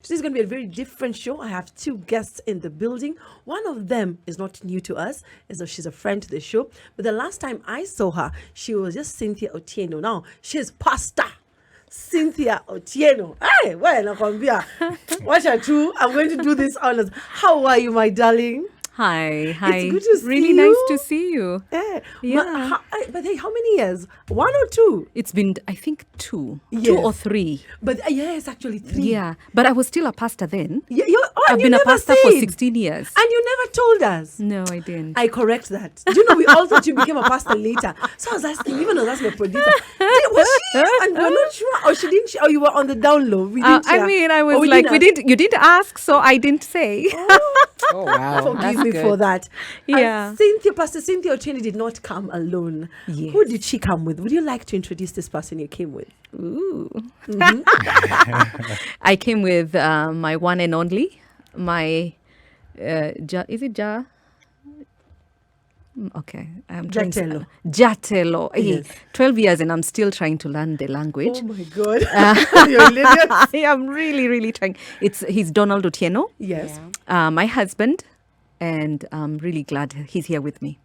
Today's going to be a very different show. I have two guests in the building. One of them is not new to us, as though she's a friend to the show. But the last time I saw her, she was just Cynthia Otieno. Now she's Pastor Cynthia Otieno. Hey, well, Nakwambia, what are you? I'm going to do this honors. How are you, my darling? Hi. It's good to see really you. Nice to see you. Yeah. But hey, how many years? 1 or 2? It's been, I think, 2 Yes. or 3. But yes, actually 3. Yeah, but I was still a pastor then. Yeah, I've been a pastor for 16 years. And you never told us. No, I didn't. I correct that. Do you know we all thought you became a pastor later? So I was asking, even though that's my producer, was she? And we're not sure, or she didn't. Or you were on the down low. We didn't share. I mean, I Or was we like, didn't you did ask, so I didn't say. Oh, wow. Forgive me for that. Yeah. Pastor Cynthia Otieno did not come alone. Yes. Who did she come with? Would you like to introduce this person you came with? Ooh. I came with my one and only, my, is it Ja? Okay. I'm trying to- Jatelo. Jatelo. Yes. 12 years and I'm still trying to learn the language. Oh my God. You're hilarious. I am really trying. He's Donald Otieno, Yes. my husband, and I'm really glad he's here with me.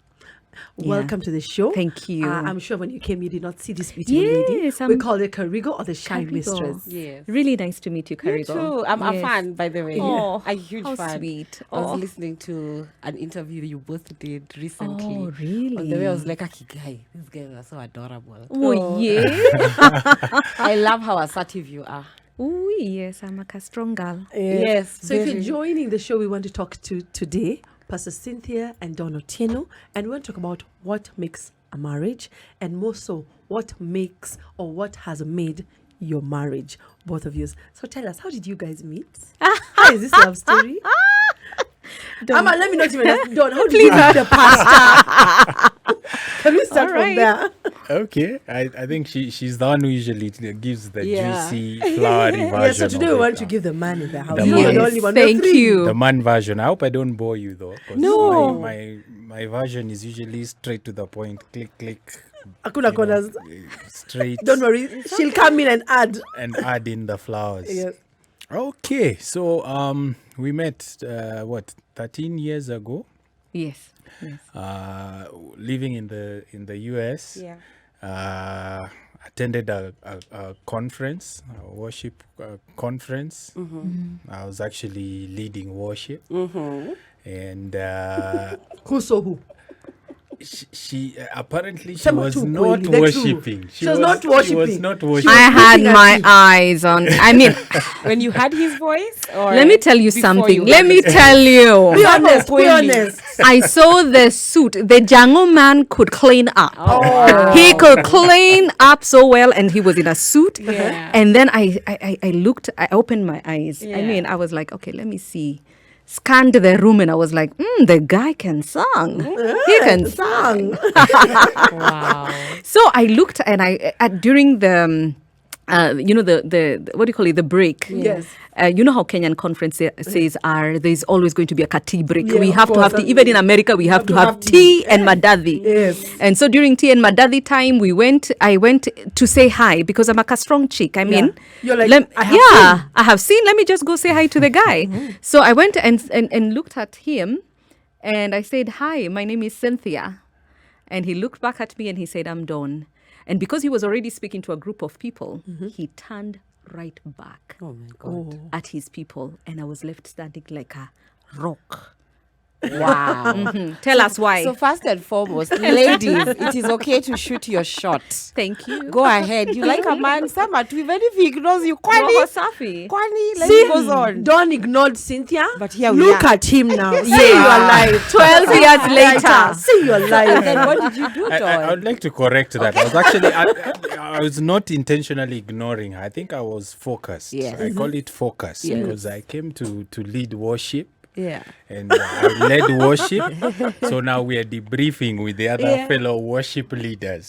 Yeah. Welcome to the show. Thank you. I'm sure when you came, you did not see this beautiful lady. Yes, We call her Karigo or the Shy Karigo. Mistress. Yes. Really nice to meet you, You Karigo. too. I'm a Yes. fan, by the way. Oh, a huge how fan. sweet. I was Oh. listening to an interview you both did recently. Oh, really? On the way I was like, guy, these guys are so adorable. Oh, yeah. I love how assertive you are. Oh, yes, I'm a strong girl. Yes, So if you're very. joining the show, we want to talk to today Pastor Cynthia and Don Otieno, and we want to talk about what makes a marriage, and more so, what makes or what has made your marriage, both of you. So tell us, how did you guys meet? How is this love story? Amma, let me not even ask Don, how did you meet the pastor? Can we start All from right. there? Okay, I think she's the one who usually gives the Yeah. juicy, flowery version. Yeah, so today of we it. want to give the man in the house. The You're man. the only one. We're Thank three. you. The man version. I hope I don't bore you though. 'Cause No. My version is usually straight to the point. Click. Hakuna you corners. know, straight. Don't worry, she'll come in and add. And add in the flowers. Yes. Okay, so we met 13 years ago. Yes. Living in the US. Yeah. Attended a conference, a worship conference. I was actually leading worship, and Who saw who? she apparently she Sema was tu not kweli, the worshiping. truth. She was not worshiping. She was not She worshiping. was I had looking at my you. eyes on, I mean, When you had his voice? Or let me tell you before something. you Let had me it? tell Be you. honest, be honest. I saw the suit. The Django man could clean up. wow. He could clean up so well, and he was in a suit. Yeah. And then I looked, I opened my eyes. I Yeah. mean, I was like, okay, let me see. Scanned the room, and I was like, the guy can sing. He can sing. Wow. So I looked, and during the, the what do you call it, the break. Yes. You know how Kenyan conference says there's always going to be a tea break. Yeah, We of have to course. have tea. Even in America, we have to have tea and madadi. Yes. And so during tea and madadi time, I went to say hi because I'm a strong chick. I mean, You're like, I have seen. I have seen. Let me just go say hi to the guy. So I went and looked at him, and I said, hi, my name is Cynthia. And he looked back at me and he said, I'm Dawn. And because he was already speaking to a group of people, he turned right back Oh my God. at his people, and I was left standing like a rock. Wow. Tell us why. So first and foremost, ladies, it is okay to shoot your shot. Thank you. Go ahead. You like a man, Sama, to even if he ignores you, Roho Kwani, safi. Kwani, See, life goes on. Don ignored Cynthia. But here we Look are. at him now. See your life. 12 years later. See your life. Then what did you do, I Don? would like to correct that. I was actually, I was not intentionally ignoring her. I think I was focused. Yes. I call it focus Yes. because I came to lead worship. Yeah. And I led worship. So now we are debriefing with the other Yeah. fellow worship leaders.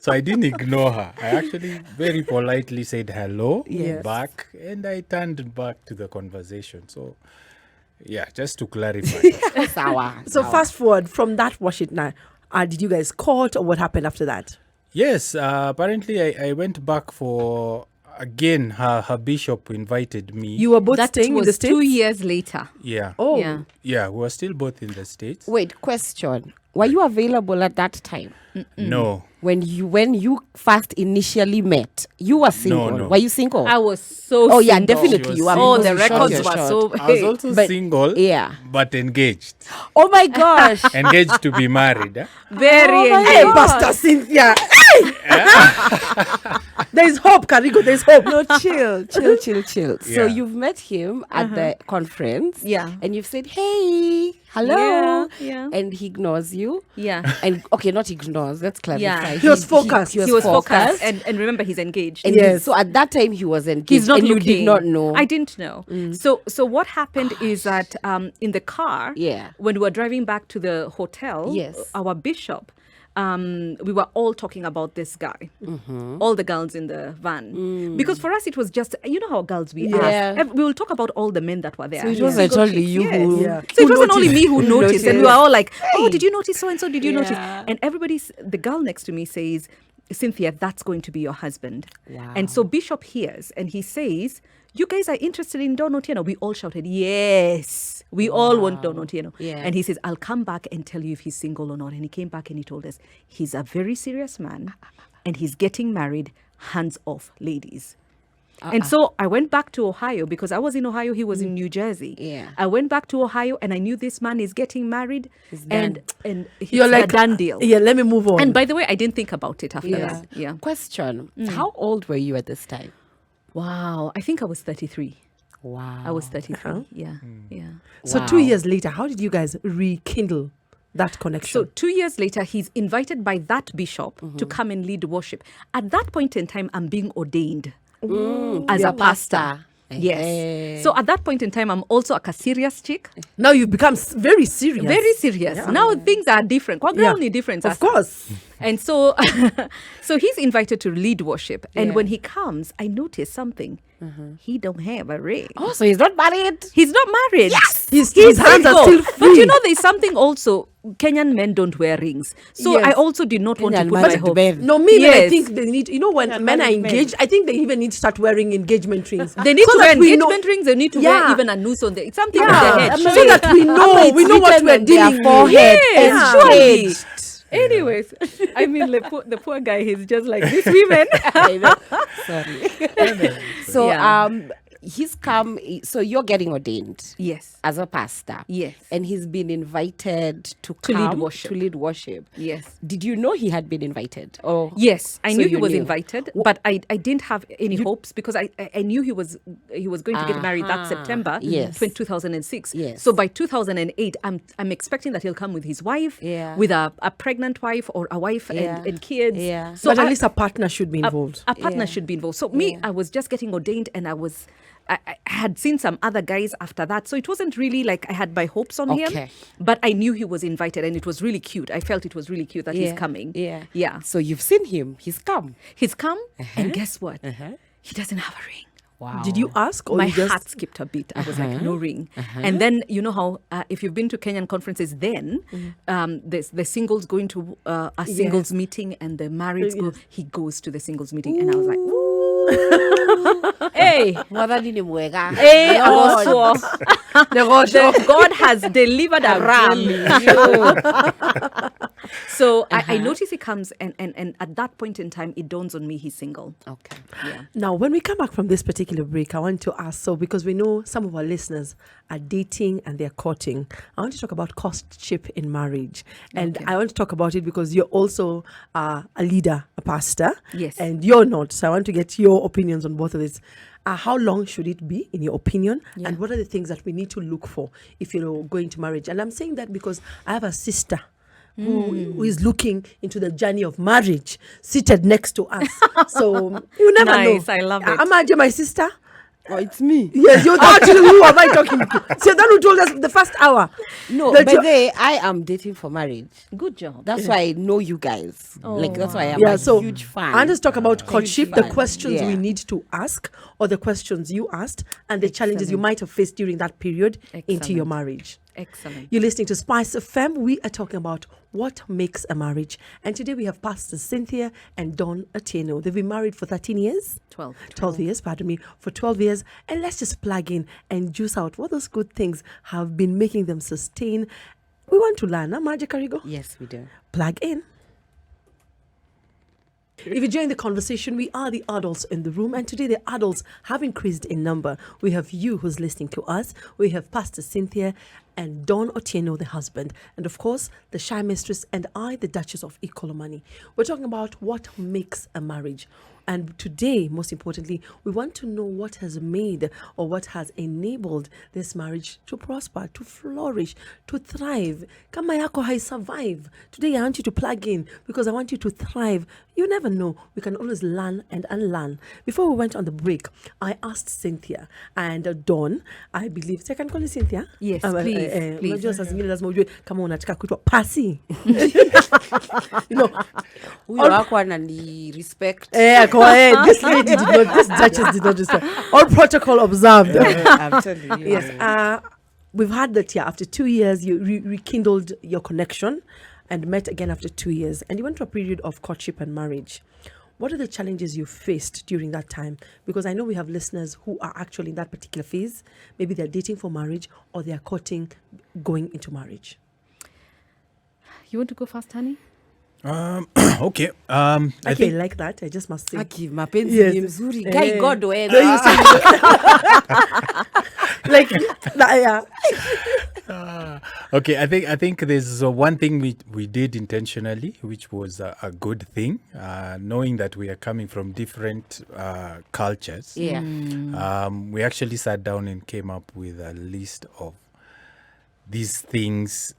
So I didn't ignore her. I actually very politely said hello Yes. back, and I turned back to the conversation. So, yeah, just to clarify. Sawa. So sawa. fast forward from that worship now. Did you guys court or what happened after that? Yes, apparently I went back for again, her bishop invited me. You were both That staying in the was States? 2 years later. Yeah. Oh. Yeah. Yeah, we were still both in the States. Wait, question. Were you available at that time? No. When you first initially met, you were single. No. Were you single? I was so Oh, yeah, single. definitely you were. Oh, because the you shot records your were shot. so... I was also But- single, Yeah. but engaged. Oh my gosh. Engaged to be married. Very Oh my Hey, engaged. God. Pastor Cynthia. There's hope, Karigo. There's hope. No, chill. So Yeah. you've met him at the conference. Yeah. And you've said, hey, hello. Yeah. And he ignores you. Yeah. And okay, not ignores. Let's clarify. Yeah. He was focused. He He was focused. And remember, he's engaged. And Yes. so at that time he was engaged. He's not and looking. you did not know. I didn't know. So what happened is that in the car, Yeah. when we were driving back to the hotel, Yes. our bishop, we were all talking about this guy, all the girls in the van, because for us it was just, you know how girls we Yeah. are. We will talk about all the men that were there. So it wasn't Single only chicks, you yes. who- Yeah. So it who wasn't only me who noticed, and we were all like, "Oh, did you notice so and so? Did you notice?" Yeah. And the girl next to me says, "Cynthia, that's going to be your husband." Wow. And so Bishop hears, and he says, "You guys are interested in Don Otieno?" We all shouted, "Yes, we all want Don Otieno." Yeah. And he says, "I'll come back and tell you if he's single or not." And he came back and he told us he's a very serious man, and he's getting married. Hands off, ladies. And so I went back to Ohio because I was in Ohio. He was in New Jersey. Yeah. I went back to Ohio and I knew this man is getting married, and it's You're like, a done deal. Yeah, let me move on. And by the way, I didn't think about it after Yeah. that. Yeah. Question. How old were you at this time? Wow. I think I was 33. Wow. I was 33. Yeah. Yeah. So Wow. 2 years later, how did you guys rekindle that connection? So 2 years later, he's invited by that bishop to come and lead worship. At that point in time, I'm being ordained as You're a pastor. Eh. Yes. So at that point in time, I'm also a serious chick. now you've become very serious. Very serious. Now things are different. Kwa Yeah. ground different. Of course. And so, so he's invited to lead worship. And Yeah. when he comes, I notice something. He don't have a ring. Oh, so he's not married? He's not married. Yes! His He's hands are single. still But you free. know, there's something also. Kenyan men don't wear rings. So Yes. I also did not want to Kenyan put my married hope. men. No, me, I Yes. think they need, you know, when Yeah, men are married men. engaged, I think they even need to start wearing engagement rings. They need So to that wear we know- engagement rings. They need to Yeah. wear even a noose on the. It's something Yeah. on the head. So Surely. that we know, It's we know what written we're on their dealing with. forehead. Yes, Surely. surely. Anyways, I mean, the poor guy, he's just like these women. Sorry. So Yeah. he's come. So you're getting ordained Yes. as a pastor. Yes. And he's been invited to To lead come worship. To lead worship. Yes. Did you know he had been invited? Or Yes, I So knew he you was knew. invited, but I didn't have any hopes because I knew he was going to get married that September, Yes. 2006. Yes. So by 2008, I'm expecting that he'll come with his wife, Yeah. with a pregnant wife or a wife Yeah. and kids. Yeah. So But at I- least a partner should be involved. a partner Yeah. should be involved. So me, I was just getting ordained, and I had seen some other guys after that. So it wasn't really like I had my hopes on him, Okay. but I knew he was invited, and it was really cute. I felt it was really cute that he's coming. Yeah. Yeah. So you've seen him. He's come. He's come, and guess what? He doesn't have a ring. Wow. Did you ask or My you just... heart skipped a beat. I was like, no ring. And then, you know how, if you've been to Kenyan conferences, then the singles going to a singles meeting and the marrieds go, he goes to the singles meeting. And I was like, ooh. Hey, Mwadhani ni mwega. hey, also. God has delivered a ram. So I notice he comes, and at that point in time, it dawns on me he's single. Okay. Yeah. Now, when we come back from this particular break, I want to ask, so because we know some of our listeners are dating and they're courting, I want to talk about courtship in marriage. And I want to talk about it because you're also a leader, a pastor. Yes. And you're not. So I want to get your opinions on both of this. How long should it be, in your opinion? Yeah. And what are the things that we need to look for if you're going to marriage? And I'm saying that because I have a sister who is looking into the journey of marriage seated next to us. So you never Nice, know. I love it. Amaje, my sister. Oh, it's me. Yes, you're actually who am I talking to? So then who told us the first hour? No, that but you're- I am dating for marriage. Good job. That's why I know you guys. Like that's why I'm Yeah, a so huge fan. I just talk about courtship, the fan. questions we Yeah. need to ask, or the questions you asked, and the challenges you might have faced during that period into your marriage. Excellent. You're listening to SpiceFM. We are talking about what makes a marriage. And today we have Pastors Cynthia and Don Otieno. They've been married for 13 years. 12 years, pardon me, for 12 years. And let's just plug in and juice out what those good things have been making them sustain. We want to learn, huh, Maja Karigo? Yes, we do. Plug in. If you join the conversation, we are the adults in the room, and today the adults have increased in number. We have you who's listening to us. We have Pastor Cynthia and Don Otieno, the husband, and of course, the shy mistress, and I, the Duchess of Ikolomani. We're talking about what makes a marriage. And today, most importantly, we want to know what has made or what has enabled this marriage to prosper, to flourish, to thrive. Kama yako hai survive. Today, I want you to plug in because I want you to thrive. You never know. We can always learn and unlearn. Before we went on the break, I asked Cynthia and Dawn, I believe, I can call you Cynthia? Yes, please. Unajua saa zingine lazima ujue kama unataka kuitwa pasi. You know, Huyo wako anani respect. go ahead. This lady did not, this Duchess did not respect. All protocol observed. I'm telling you. Yes. We've had that here. After 2 years, you rekindled your connection and met again after 2 years. And you went through a period of courtship and marriage. What are the challenges you faced during that time? Because I know we have listeners who are actually in that particular phase. Maybe they're dating for marriage or they're courting going into marriage. You want to go first, honey? Okay. I I think like that. I just must say. Aki, mapenzi Yes. ni mzuri. Guy God wewe. Like, yeah. okay. I think there's one thing we did intentionally, which was a good thing, knowing that we are coming from different cultures. Yeah. We actually sat down and came up with a list of these things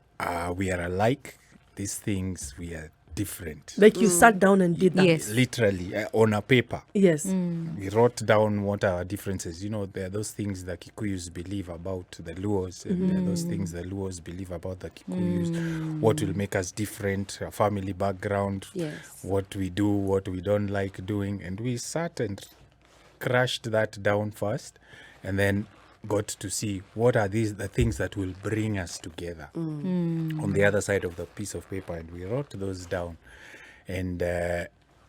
we are alike, these things we are different. Like you sat down and did that. Yes. Literally on a paper. Yes. We wrote down what are our differences. You know, there are those things the Kikuyus believe about the Luos, and there are those things the Luos believe about the Kikuyus. What will make us different, our family background, Yes. what we do, what we don't like doing. And we sat and crashed that down first, and then got to see what are the things that will bring us together on the other side of the piece of paper. And we wrote those down and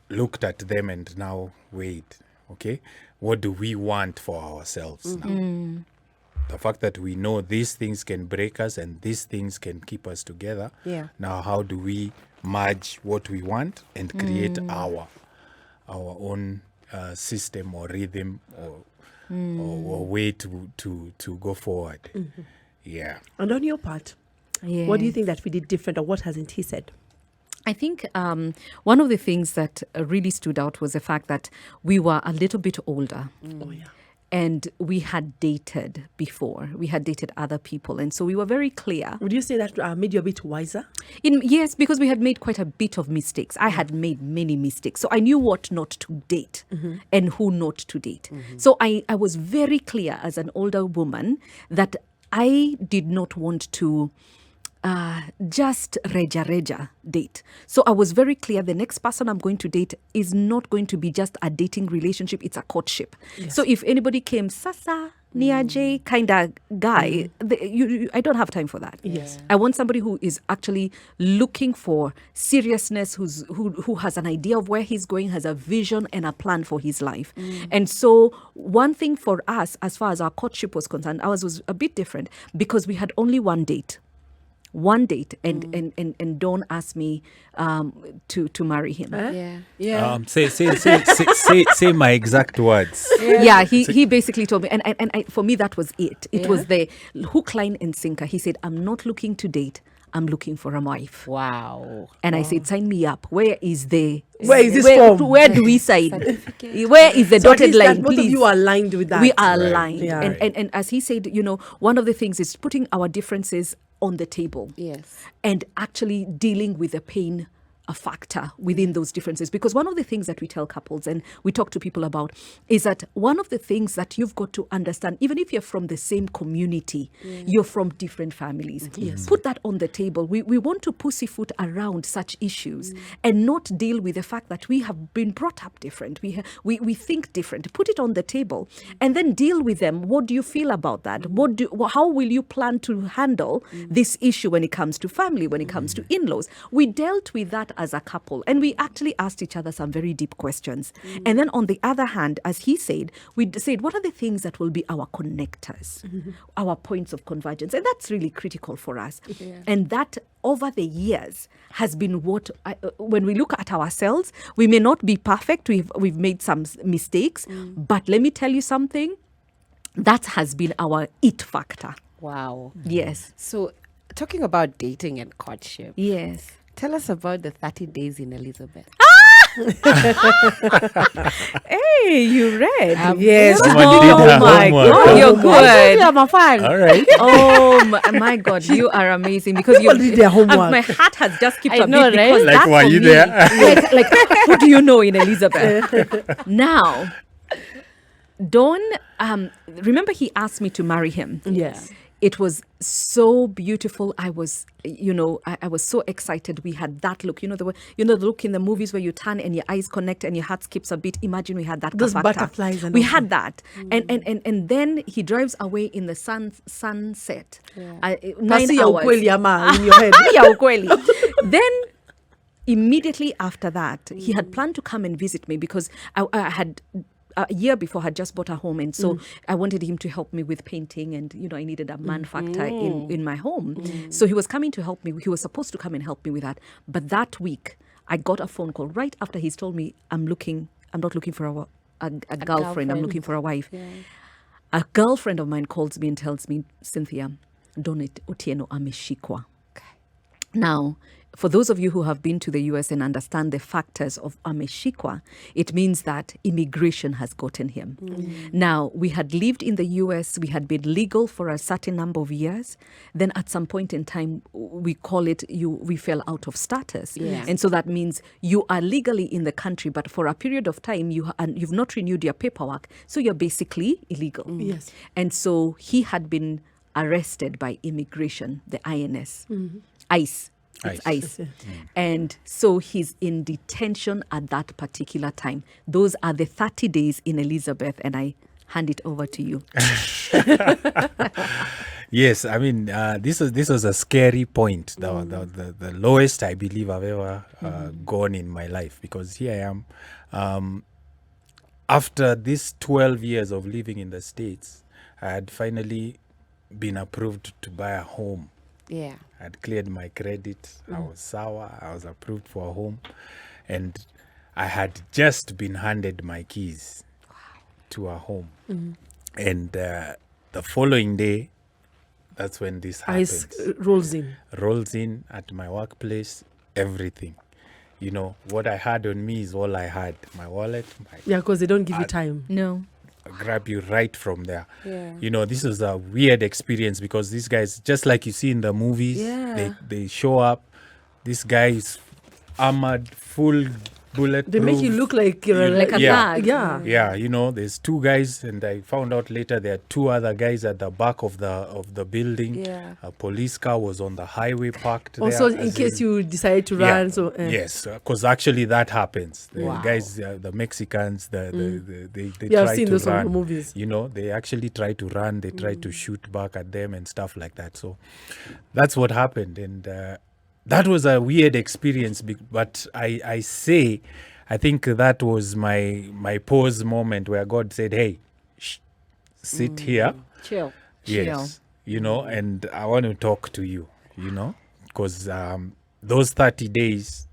looked at them and now wait, okay, what do we want for ourselves now? The fact that we know these things can break us and these things can keep us together. Yeah. Now, how do we merge what we want and create our own system or rhythm or way to go forward? Yeah. And on your part, what do you think that we did different, or what hasn't he said? I think one of the things that really stood out was the fact that we were a little bit older. Oh, yeah. And we had dated before. We had dated other people. And so we were very clear. Would you say that made you a bit wiser? Yes, because we had made quite a bit of mistakes. I had made many mistakes. So I knew what not to date and who not to date. So I was very clear as an older woman that I did not want to just reja date. So I was very clear the next person I'm going to date is not going to be just a dating relationship, it's a courtship. So if anybody came, Sasa, Niaje kind of guy, I don't have time for that. Yes. I want somebody who is actually looking for seriousness, who has an idea of where he's going, has a vision and a plan for his life. And so one thing for us, as far as our courtship was concerned, ours was a bit different because we had only one date. And Dawn asked me to marry him. Yeah. Say my exact words. Yeah, he basically told me, and I, for me that was it. It was the hook, line, and sinker. He said, "I'm not looking to date. I'm looking for a wife." Wow. And I said, "Sign me up. Where is this form? Where do we sign? Where is the So at dotted least that line? both of Please." you are aligned with that. We are aligned. Yeah. And as he said, one of the things is putting our differences on the table. Yes. And actually dealing with the pain a factor within those differences, because one of the things that we tell couples and we talk to people about is that one of the things that you've got to understand, even if you're from the same community, you're from different families. Put that on the table. We want to pussyfoot around such issues and not deal with the fact that we have been brought up different. We think different. Put it on the table and then deal with them. What do you feel about that? How will you plan to handle this issue when it comes to family, when it comes to in-laws? We dealt with that as a couple, and we actually asked each other some very deep questions. And then on the other hand, as he said, we said, what are the things that will be our connectors, our points of convergence? And that's really critical for us. And that over the years has been what, when we look at ourselves, we may not be perfect. We've made some mistakes, but let me tell you something, that has been our it factor. Wow. Yes. So, talking about dating and courtship. Yes. Tell us about the 30 days in Elizabeth. Hey, you read? Yes. Someone did her my homework. God, you're good. I'm a fan. All right. Oh my God, you are amazing, because you did their homework. my heart has just skipped I a know, bit, right? because Like, that were for you me, there? like who do you know in Elizabeth? Now, Don, remember he asked me to marry him. Yes. It was so beautiful. I was, I was so excited. We had that look, the look in the movies where you turn and your eyes connect and your heart skips a bit. Imagine we had that. Those factor. butterflies and we all had that, and then he drives away in the sunset. 9 Kasi ya hours. ukweli ama in your head. Ya ukweli. Then immediately after that, he had planned to come and visit me, because I had a year before had just bought a home, and so I wanted him to help me with painting, and I needed a man factor in my home. So he was coming to help me. He was supposed to come and help me with that. But that week I got a phone call right after he's told me I'm not looking for a girlfriend, I'm looking for a wife. A girlfriend of mine calls me and tells me, Cynthia, Otieno ameshikwa. Now, for those of you who have been to the US and understand the factors of ameshikwa, it means that immigration has gotten him. Now, we had lived in the US, we had been legal for a certain number of years. Then at some point in time, we call it, we fell out of status. And so that means you are legally in the country, but for a period of time, you've not renewed your paperwork. So you're basically illegal. Yes. And so he had been arrested by immigration, the INS. ICE. It's ICE. And so he's in detention at that particular time. Those are the 30 days in Elizabeth, and I hand it over to you. Yes, I mean, this was a scary point, the lowest I believe I've ever gone in my life, because here I am. After these 12 years of living in the States, I had finally been approved to buy a home. Yeah. I'd cleared my credit. I was sour. I was approved for a home. And I had just been handed my keys to a home. And the following day, that's when this happens. ICE rolls in. Rolls in at my workplace, everything. What I had on me is all I had. My wallet. Yeah, because they don't give you time. No. Grab you right from there. Yeah. This was a weird experience, because these guys, just like you see in the movies, they show up. This guy is armored, full bulletproof. They make you look like you're Like a guard. Yeah. Yeah, there's two guys, and I found out later there are two other guys at the back of the building. Yeah. A police car was on the highway parked Also, there. in case you decide to run. So Yes, because actually that happens. The Wow. guys, the Mexicans, they Yeah, I've try seen to those on run. the movies. They actually try to run. They try to shoot back at them and stuff like that. So that's what happened, and that was a weird experience. But I think that was my pause moment where God said, "Hey, sit here." Chill. Yes, and I want to talk to you, because those 30 days,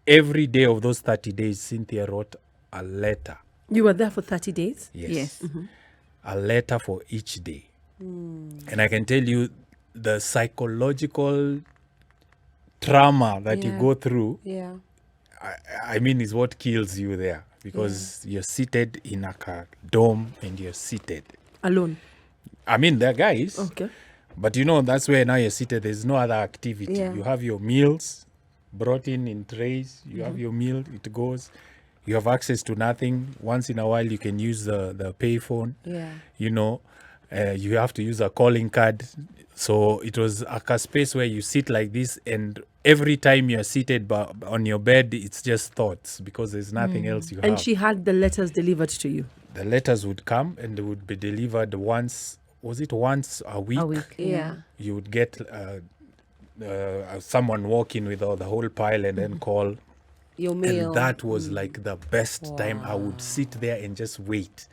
every day of those 30 days, Cynthia wrote a letter. you were there for 30 days? Yes. A letter for each day. And I can tell you the psychological trauma that you go through, Yeah. I mean, is what kills you there, because you're seated in a dome and you're seated. Alone. I mean, there are guys, Okay. but that's where now you're seated. There's no other activity. Yeah. You have your meals, brought in trays. You have your meal, it goes. You have access to nothing. Once in a while, you can use the payphone. Yeah. You know, you have to use a calling card. So it was a space where you sit like this, and every time you're seated on your bed, it's just thoughts, because there's nothing else you have. And she had the letters delivered to you. The letters would come and they would be delivered once a week? A week. Yeah. You would get someone walk in with the whole pile and then call. Your meal. And that was like the best time. I would sit there and just wait,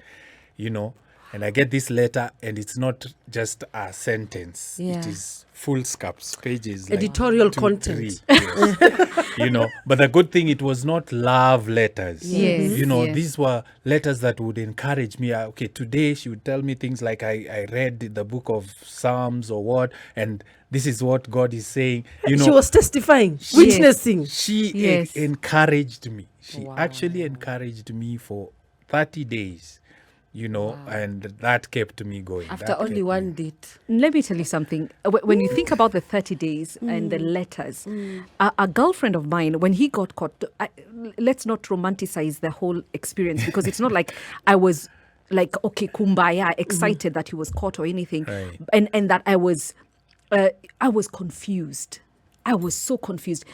you know. And I get this letter, and it's not just a sentence. Yeah. It is full scaps, pages. Editorial like 2, content. 3, yes. You know, but the good thing, it was not love letters. Yes, You know, yes. these were letters that would encourage me. Okay, today she would tell me things like, I read the book of Psalms or what, and this is what God is saying. You know, She was testifying, witnessing. she Yes. encouraged me. She actually encouraged me for 30 days, you know, and that kept me going. After That only kept one me- date. Let me tell you something. When you think about the 30 days and the letters, a girlfriend of mine, when he got caught, let's not romanticize the whole experience, because it's not like I was like, okay, kumbaya, excited that he was caught or anything. Right. And that I was confused. I was so confused.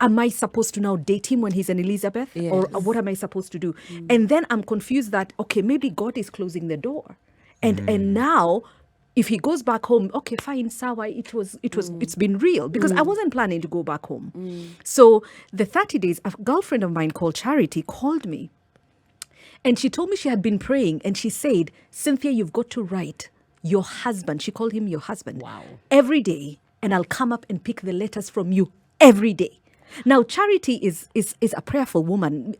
Am I supposed to now date him when he's an Elizabeth? Yes. Or what am I supposed to do? And then I'm confused that, okay, maybe God is closing the door. And now, if he goes back home, okay, fine, sawa, it's been real, because I wasn't planning to go back home. So the 30 days, a girlfriend of mine called Charity called me, and she told me she had been praying, and she said, Cynthia, you've got to write your husband. She called him your husband. Wow. Every day, and I'll come up and pick the letters from you every day. Now, Charity is a prayerful woman.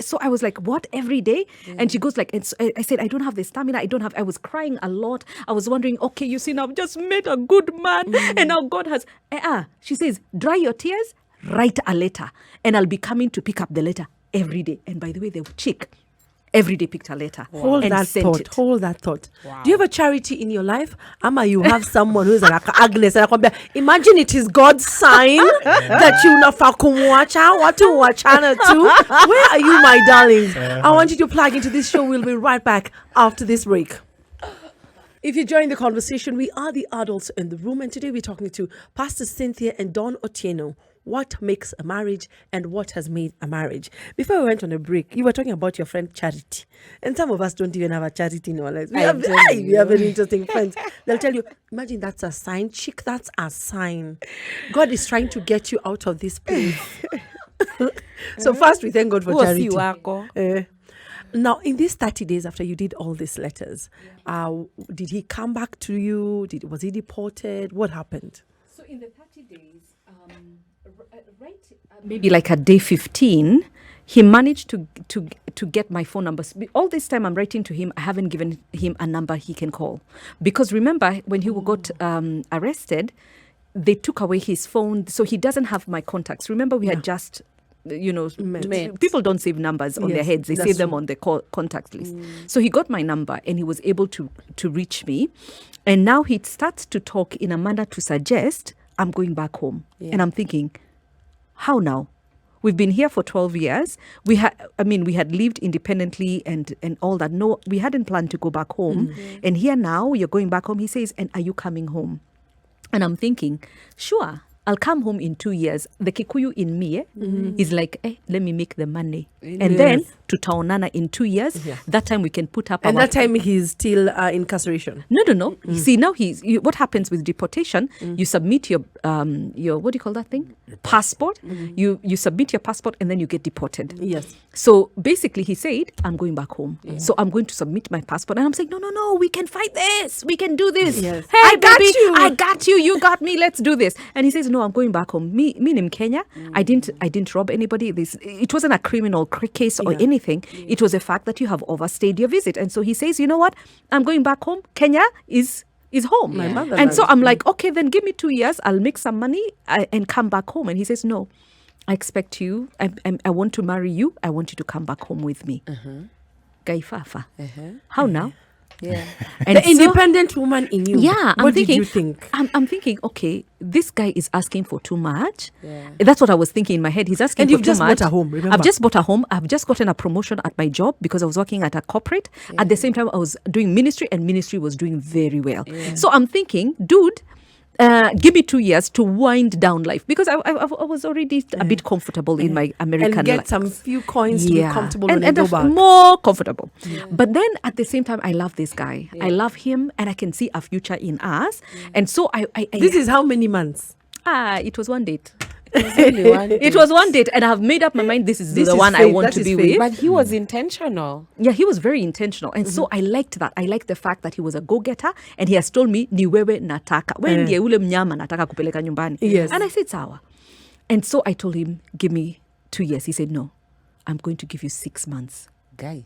So I was like, what, every day? And she goes like, I said, I don't have the stamina. I was crying a lot. I was wondering, okay, you see, now I've just met a good man. And now God has, she says, dry your tears, write a letter. And I'll be coming to pick up the letter every day. And by the way, the chick every day picked a letter Hold and that sent thought. it. Hold that thought. Do you have a Charity in your life? Ama, you have someone who's like Agnes. Imagine it is God's sign that you nafa kumwacha, watu wachana too. Where are you, my darlings? I want you to plug into this show. We'll be right back after this break. If you join the conversation, we are the adults in the room, and today we're talking to Pastor Cynthia and Don Otieno. What makes a marriage and what has made a marriage? Before we went on a break, you were talking about your friend Charity. And some of us don't even have a Charity in our lives. We have very interesting friends. They'll tell you, imagine that's a sign. Chick, that's a sign. God is trying to get you out of this place. So first, we thank God for Charity. Now, in these 30 days after you did all these letters, did he come back to you? Was he deported? What happened? So in the 30 days, maybe like at day 15, he managed to get my phone numbers. All this time I'm writing to him, I haven't given him a number he can call. Because remember, when he got arrested, they took away his phone, so he doesn't have my contacts. Remember, we had just, Met. people don't save numbers on their Yes, heads. They that's save them true. on the contact list. So he got my number and he was able to reach me. And now he starts to talk in a manner to suggest I'm going back home. And I'm thinking, how now? We've been here for 12 years. We had lived independently and all that. No, we hadn't planned to go back home. And here now you're going back home. He says, and are you coming home? And I'm thinking, sure, I'll come home in 2 years. The Kikuyu in me is like, let me make the money. And then tutaonana in 2 years. That time we can put up And our... that time he's still incarceration. No. See, now what happens with deportation, you submit your what do you call that thing? Passport. You submit your passport and then you get deported. Yes. So basically he said, I'm going back home. So I'm going to submit my passport. And I'm saying, no, we can fight this. We can do this. Yes. Hey, I got baby, you. I got you. You got me. Let's do this. And he says, no, I'm going back home. Me in Kenya, I didn't rob anybody. It wasn't a criminal case or anything. It was a fact that you have overstayed your visit. And so he says, you know what? I'm going back home. Kenya is home. My motherland. And so I'm like, okay, then give me 2 years. I'll make some money and come back home. And he says, no, I expect you. I want to marry you. I want you to come back home with me. Gaifafa. How now? Yeah. And The independent woman in you. yeah, What did you think? I'm thinking, okay, this guy is asking for too much. Yeah. That's what I was thinking in my head. He's asking And for you've too just much. bought a home, remember? I've just bought a home. I've just gotten a promotion at my job because I was working at a corporate. At the same time, I was doing ministry, and ministry was doing very well. So I'm thinking, dude, give me 2 years to wind down life, because I was already a bit comfortable in my American And get life. some few coins to be comfortable and, when you go back. more comfortable. But then at the same time, I love this guy. I love him, and I can see a future in us. And so I This is how many months? it was one date. It was one date, and I've made up my mind. This is This the is one I faith, want that to is be faith. with. But he was intentional. Yeah, he was very intentional. And so I liked that. I liked the fact that he was a go-getter, and he has told me, ni wewe nataka. Wewe ndiye ule mnyama nataka kupeleka nyumbani. Yes. And I said, sawa. And so I told him, give me 2 years. He said, no, I'm going to give you 6 months. Guy.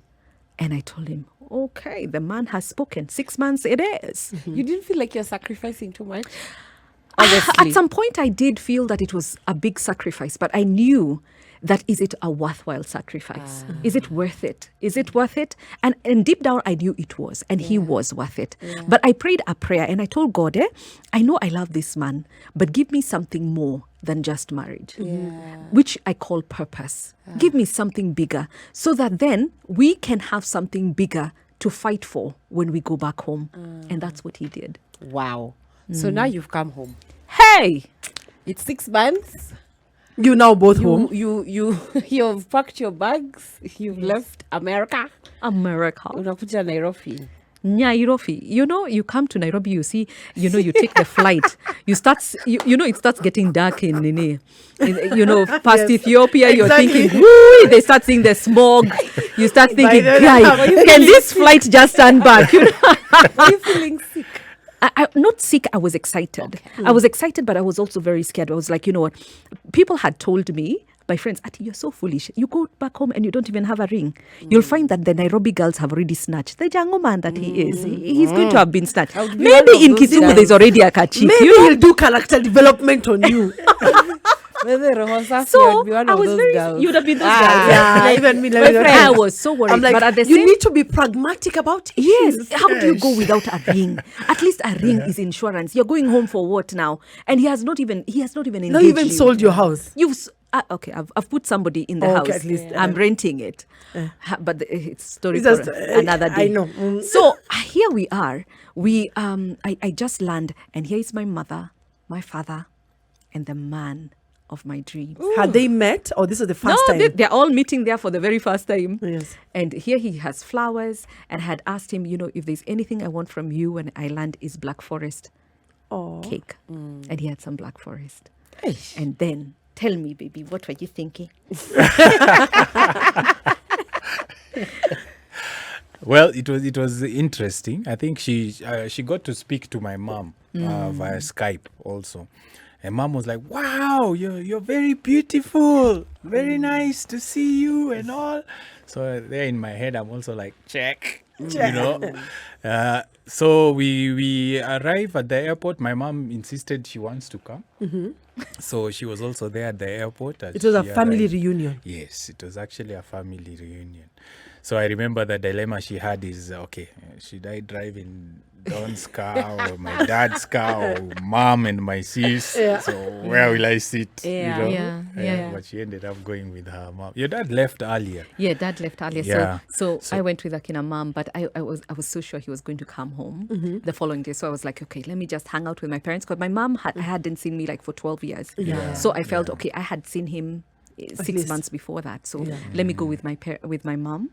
And I told him, okay, the man has spoken. 6 months it is. You didn't feel like you're sacrificing too much? At some point, I did feel that it was a big sacrifice, but I knew that, is it a worthwhile sacrifice? Is it worth it? Is it worth it? And deep down, I knew it was, and he was worth it. But I prayed a prayer, and I told God, I know I love this man, but give me something more than just marriage, which I call purpose. Give me something bigger, so that then we can have something bigger to fight for when we go back home. And that's what he did. Wow. So now you've come home. Hey! It's 6 months. You now both home. You've packed your bags. You've left America. America. Unakuja Nairobi. Nairobi. You come to Nairobi, you see, you take the flight. You start, it starts getting dark in past Ethiopia. You're exactly. thinking, woo, they start seeing the smog. You start thinking, then, guy, can this flight just stand back? Are you feeling sick? I'm not sick. I was excited. I was excited, but I was also very scared. I was like, you know what? People had told me, my friends, Ati, you're so foolish. You go back home and you don't even have a ring. You'll find that the Nairobi girls have already snatched. The Django man that he is, he's going to have been snatched. Maybe in Kisumu there's already a kachik. Maybe he'll do character development on you. So I was very. You would have been those guys. Yeah, even me. I was so worried. I'm like, but at the you same need to be pragmatic about it. Yes. How do you go without a ring? At least a ring is insurance. You're going home for what now? And he has not even engaged Not even you. sold your house. Okay, I've put somebody in the Okay, house. at least, I'm renting it. But it's story It's for just, another day. I know. So here we are. I just land, and here is my mother, my father, and the man of my dreams. Had they met, or this is the first time? They're all meeting there for the very first time. Yes. And here he has flowers, and I had asked him, if there's anything I want from you when I land is Black Forest cake. And he had some Black Forest. And then, tell me, baby, what were you thinking? Well, it was interesting. I think she got to speak to my mom via Skype also. And mom was like, wow, you're very beautiful. Very nice to see you and all. So there in my head, I'm also like, check. So we arrive at the airport. My mom insisted she wants to come. So she was also there at the airport. It was a she family arrived. reunion. Yes, it was actually a family reunion. So I remember the dilemma she had is, okay, should I drive in Don's car or my dad's car or mom and my sis? Yeah. So where will I sit? Yeah. But she ended up going with her mom. Your dad left earlier. Yeah, dad left earlier. Yeah. So I went with Akina mom, but I was so sure he was going to come home the following day. So I was like, okay, let me just hang out with my parents, because my mom hadn't seen me like for 12 years. Yeah. So I felt, okay, I had seen him 6 least. months before that. So let me go with my mom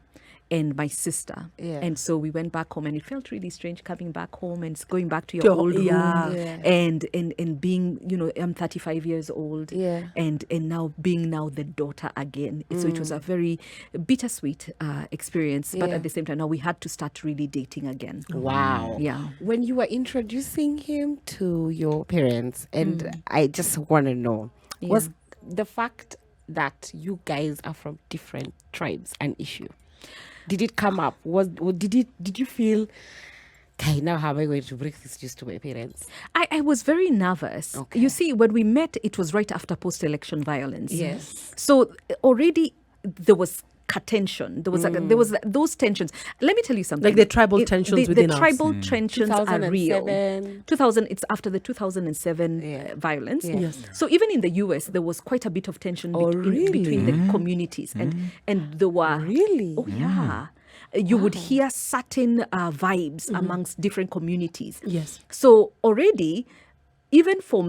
and my sister. Yeah. And so we went back home, and it felt really strange coming back home and going back to your old room and being, I'm 35 years old and now being the daughter again. So it was a very bittersweet experience, but at the same time, now we had to start really dating again. Wow. Yeah. When you were introducing him to your parents, and I just want to know, was the fact that you guys are from different tribes an issue? Did it come up? Did you feel, okay, now how am I going to break this news to my parents? I was very nervous. Okay. You see, when we met, it was right after post-election violence. Yes. So already there was tension. There was those tensions. Let me tell you something. Like the tribal tensions within the us. tribal tensions are real. 2007. 2000. It's after the 2007 violence. Yes. So even in the US, there was quite a bit of tension between the communities, and there were Really? Oh yeah. You would hear certain vibes amongst different communities. Yes. So already, even for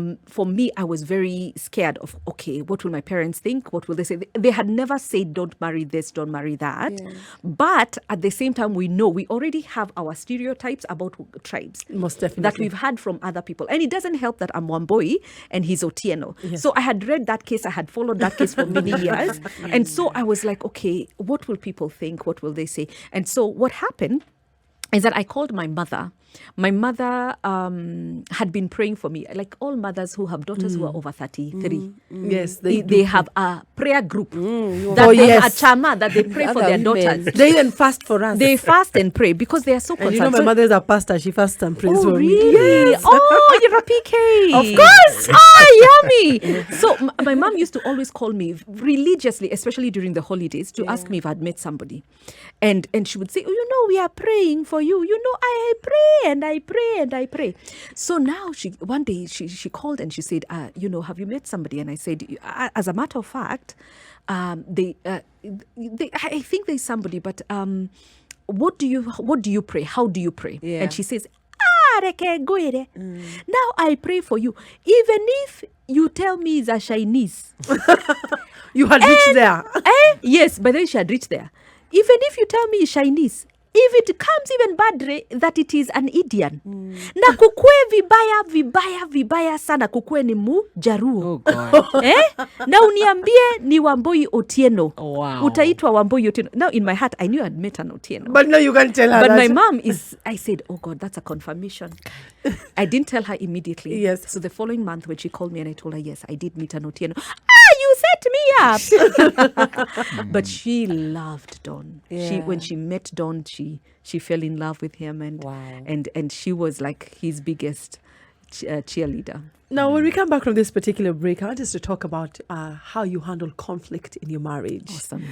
me, I was very scared of, okay, what will my parents think? What will they say? They had never said, don't marry this, don't marry that. Yeah. But at the same time, we already have our stereotypes about tribes. Most definitely. That we've had from other people. And it doesn't help that I'm Wamboi and he's Otieno. Yes. So I had read that case. I had followed that case for many years. And so I was like, okay, what will people think? What will they say? And so what happened is that I called my mother. My mother had been praying for me, like all mothers who have daughters who are over 33. Yes. They have a prayer group, yes. a chama that they pray for Other their women. daughters. They even fast for us. They fast and pray because they are so and concerned. you know, my So- mother is a pastor. She fasts and prays Oh, for me. really? Yes. Oh, you're a PK. Of course. Oh, yummy. So my mom used to always call me religiously, especially during the holidays, to ask me if I'd met somebody. And she would say, oh, you know, we are praying for you. You know, I pray and I pray and I pray. So now one day she called and she said, you know, have you met somebody? And I said, as a matter of fact, I think there's somebody, but what do you pray? How do you pray? Yeah. And she says, now I pray for you. Even if you tell me it's a Chinese. You had reached there. Yes, but then she had reached there. Even if you tell me it's Chinese, if it comes even badly that it is an Indian, na kukue vibaya sana kukue ni Mujaruo. Oh, God. Na uniambie ni Wamboi Otieno. Oh, wow. Utaitwa Wamboi Otieno. Now in my heart, I knew I'd met an Otieno. But no, you can tell her But that. my mom I said, oh God, that's a confirmation. I didn't tell her immediately. Yes. So the following month when she called me and I told her, yes, I did meet an Otieno. You set me up. But she loved Don. Yeah. When she met Don, she fell in love with him Wow. and she was like his biggest cheerleader. Now, when we come back from this particular break, I want us to talk about how you handle conflict in your marriage. Awesome.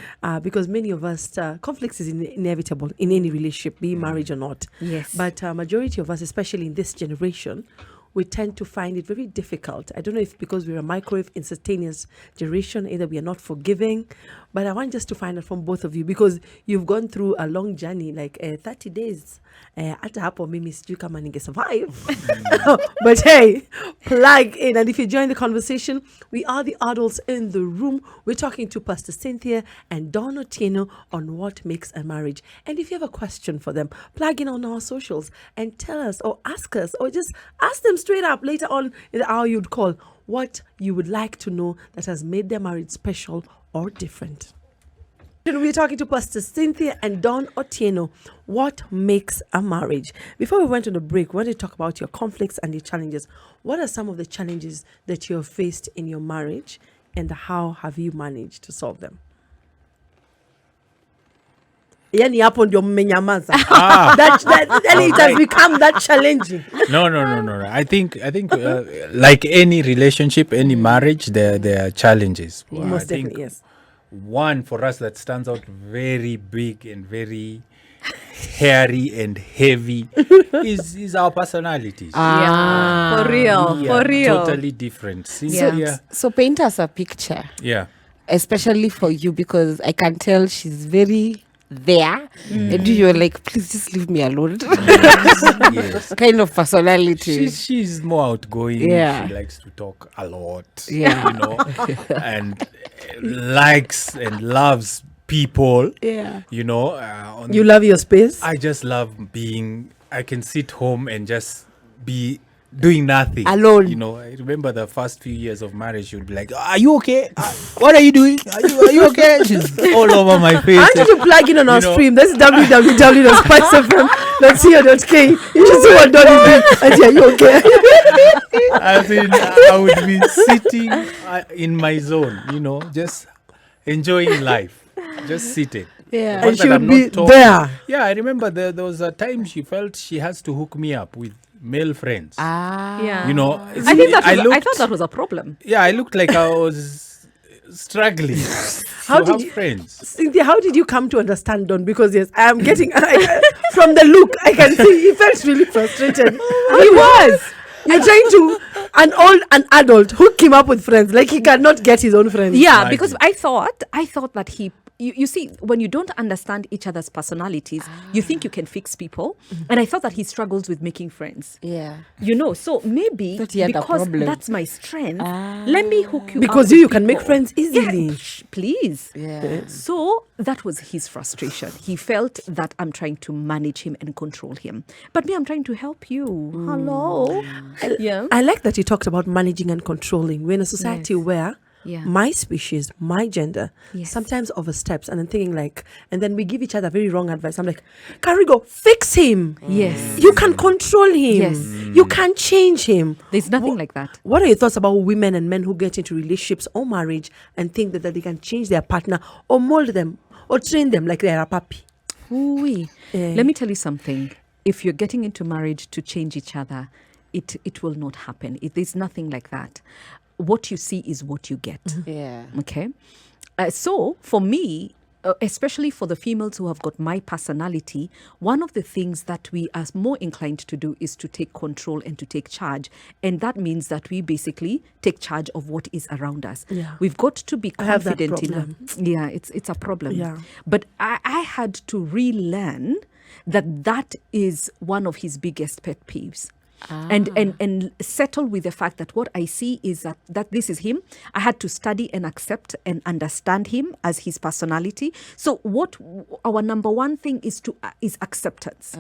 Because many of us, conflict is inevitable in any relationship, be it marriage or not. Yes. But majority of us, especially in this generation, we tend to find it very difficult. I don't know if because we're a microwave instantaneous generation, either we are not forgiving, but I want just to find out from both of you because you've gone through a long journey, like 30 days. Hata hapo mimi sijui kama ninge survive. But hey, plug in. And if you join the conversation, we are the adults in the room. We're talking to Pastor Cynthia and Don Otieno on what makes a marriage. And if you have a question for them, plug in on our socials and tell us or ask us or just ask them straight up later on in the hour you'd call what you would like to know that has made their marriage special or different. We're talking to Pastor Cynthia and Don Otieno. What makes a marriage? Before we went on the break, we wanted to talk about your conflicts and your challenges. What are some of the challenges that you have faced in your marriage and how have you managed to solve them? Yani hapo ndio mmenyamaza. Then it has become that challenging. No. I think like any relationship, any marriage, there are challenges. Most I think definitely, yes. one for us that stands out very big and very hairy and heavy is our personalities. Yeah, for real, We for are real. totally different. Cynthia, So paint us a picture, yeah. especially for you, because I can tell she's very there. And you're like, please just leave me alone. Yes. Kind of personality. She's more outgoing. Yeah. She likes to talk a lot. Yeah. You know, and likes and loves people. Yeah. You know, You love your space? I just love I can sit home and just be doing nothing Alone. You know, I remember the first few years of marriage, you'd be like, are you okay? What are you doing? Are you okay? She's all over my face. I want you to plug in on our You know. stream. This is www.spicefm.co.k. You should see what Don is doing. And are you okay? As in, I would be sitting in my zone, you know, just enjoying life, just sitting. Yeah. The fact And she that I'm would be not talking- there. Yeah, I remember there was a time she felt she has to hook me up with male friends. Yeah. You know, I think I looked- thought that was a problem. Yeah, I looked like I was struggling How to did have you- friends. Cynthia, how did you come to understand Don? Because yes, I am getting from the look I can see he felt really frustrated. He was. You're trying to an adult who came up with friends like he cannot get his own friends. Yeah, Imagine. because I thought that you see, when you don't understand each other's personalities, you think you can fix people. And I thought that he struggles with making friends. Yeah. So maybe Thought he had a because problem. that's my strength, let me hook you up Because with you can make people. friends easily. Yeah, please. Yeah. So that was his frustration. He felt that I'm trying to manage him and control him. But me, I'm trying to help you. Hello. Yeah. I like that you talked about managing and controlling. We're in a society Yes. where Yeah. my species, my gender, Yes. sometimes oversteps, and I'm thinking like, and then we give each other very wrong advice. I'm like, Karigo, fix him. Yes. You can control him. Yes. You can change him. There's nothing like that. What are your thoughts about women and men who get into relationships or marriage and think that they can change their partner or mold them or train them like they're a puppy? Ooh-wee. Eh. Let me tell you something. If you're getting into marriage to change each other, it will not happen. There's nothing like that. What you see is what you get. Yeah. Okay. So for me, especially for the females who have got my personality, one of the things that we are more inclined to do is to take control and to take charge. And that means that we basically take charge of what is around us. Yeah. We've got to be I have that confident enough. problem. Yeah, it's a problem. Yeah. But I had to relearn that is one of his biggest pet peeves. And settle with the fact that what I see is that this is him. I had to study and accept and understand him as his personality. So what our number one thing is acceptance.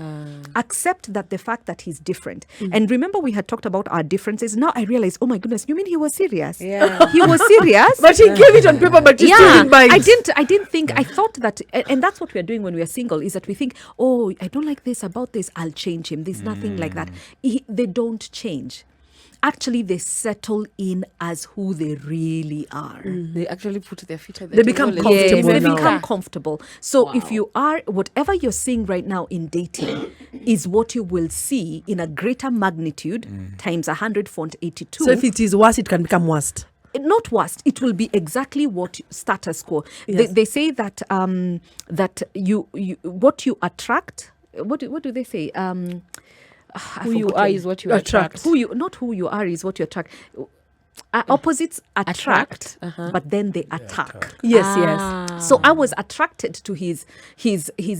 Accept that the fact that he's different. And remember, we had talked about our differences. Now I realize, oh my goodness, you mean he was serious? Yeah. He was serious. But he gave it on paper, but you still didn't buy it. I didn't think, I thought that, and that's what we're doing when we are single, is that we think, oh, I don't like this about this, I'll change him. There's nothing like that. They don't change. Actually, they settle in as who they really are. They actually put their feet at the They table become and comfortable Yes, they now. become comfortable. So if you are, whatever you're seeing right now in dating is what you will see in a greater magnitude times 100.82. So if it is worse, it can become worst. Not worst, it will be exactly what status quo. Yes. They say that that you what you attract. What do they say? who you are is what you attract. Not who you are is what you attract. Opposites attract, but then they attack. Yes, yes. So I was attracted to his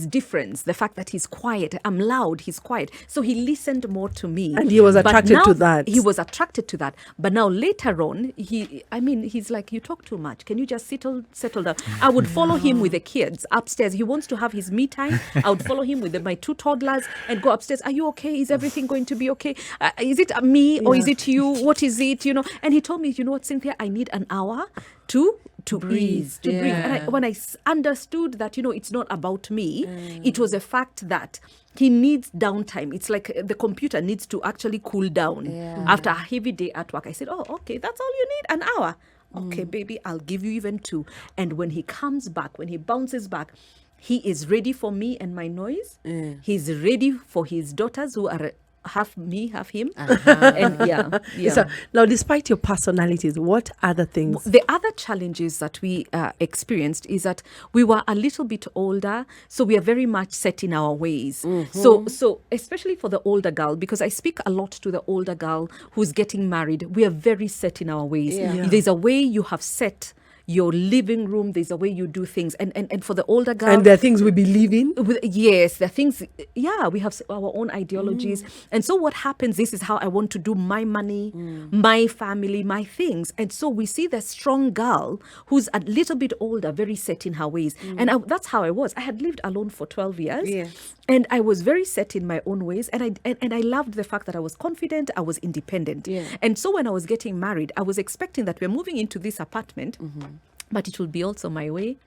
difference, the fact that he's quiet. I'm loud, he's quiet. So he listened more to me. And he was But attracted now to that. He was attracted to that. But now later on, he's like, you talk too much. Can you just settle down? I would follow him with the kids upstairs. He wants to have his me time. I would follow him with my 2 toddlers and go upstairs. Are you okay? Is everything going to be okay? Is it me or is it you? What is it? And he told me, you know what, Cynthia, I need an hour to breathe. And when I understood that, it's not about me, it was a fact that he needs downtime. It's like the computer needs to actually cool down after a heavy day at work. I said, oh, okay, that's all you need, an hour. Okay, baby, I'll give you even 2. And when he comes back, when he bounces back, he is ready for me and my noise. He's ready for his daughters who are half me, half him. And So, now, despite your personalities, what other things? The other challenges that we experienced is that we were a little bit older, so we are very much set in our ways. So especially for the older girl, because I speak a lot to the older girl who's getting married, we are very set in our ways. Yeah. There's a way you have set your living room, there's a way you do things, and for the older girl, And there are things we believe in. yes, there are things, we have our own ideologies. And so what happens, this is how I want to do my money, my family, my things. And so we see the strong girl who's a little bit older, very set in her ways. And that's how I was. I had lived alone for 12 years. Yes. And I was very set in my own ways. And I loved the fact that I was confident, I was independent. Yeah. And so when I was getting married, I was expecting that we're moving into this apartment, but it will be also my way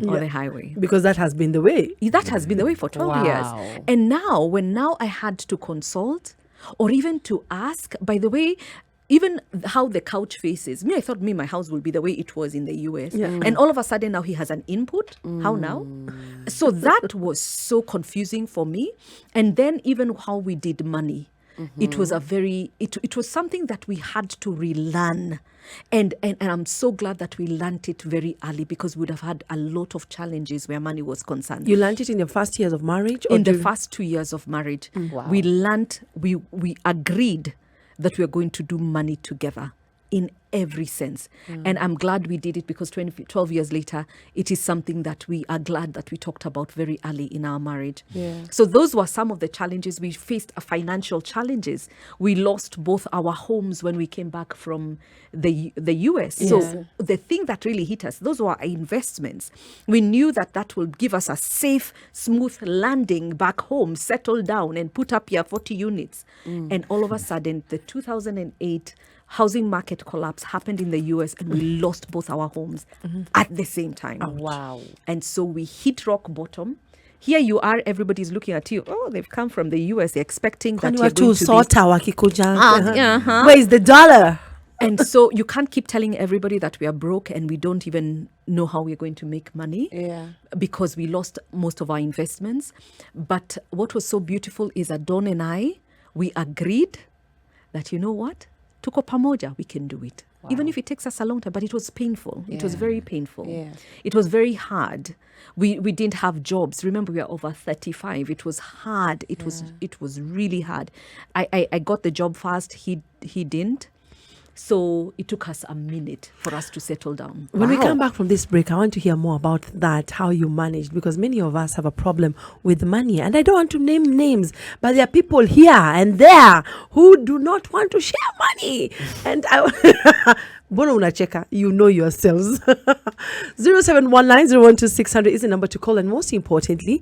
or the highway. Because that has been the way. That has been the way for 12 years. And now I had to consult or even to ask, by the way, even how the couch faces. I thought my house will be the way it was in the US. And all of a sudden now he has an input. How now? So that was so confusing for me. And then even how we did money. it was it was something that we had to relearn. And I'm so glad that we learned it very early, because we would have had a lot of challenges where money was concerned. You learned it in your first years of marriage? Or In the first 2 years of marriage, Wow. we learned, we agreed that we are going to do money together in every sense. And I'm glad we did it, because 12 years later, it is something that we are glad that we talked about very early in our marriage. Yeah. So those were some of the challenges. We faced financial challenges. We lost both our homes when we came back from the US. So the thing that really hit us, those were our investments. We knew that will give us a safe, smooth landing back home, settle down and put up your 40 units. And all of a sudden, the 2008 housing market collapse happened in the US, and we lost both our homes at the same time. Wow. And so we hit rock bottom. Here you are, everybody's looking at you. Oh, they've come from the US. They're expecting that you're going to be... Where is the dollar? And so you can't keep telling everybody that we are broke and we don't even know how we're going to make money. Yeah. Because we lost most of our investments. But what was so beautiful is that Dawn and I, we agreed that, you know what? Tuko pamoja, we can do it. Wow. Even if it takes us a long time, but it was painful. It was Yeah. very painful. Yeah. It was very hard. We didn't have jobs. Remember, we are over 35. It was hard. It was really hard. I got the job fast. He didn't. So it took us a minute for us to settle down. When we come back from this break, I want to hear more about that, how you managed, because many of us have a problem with money. And I don't want to name names, but there are people here and there who do not want to share money. And Bono unacheka, you know yourselves. 0719012600 is the number to call. And most importantly,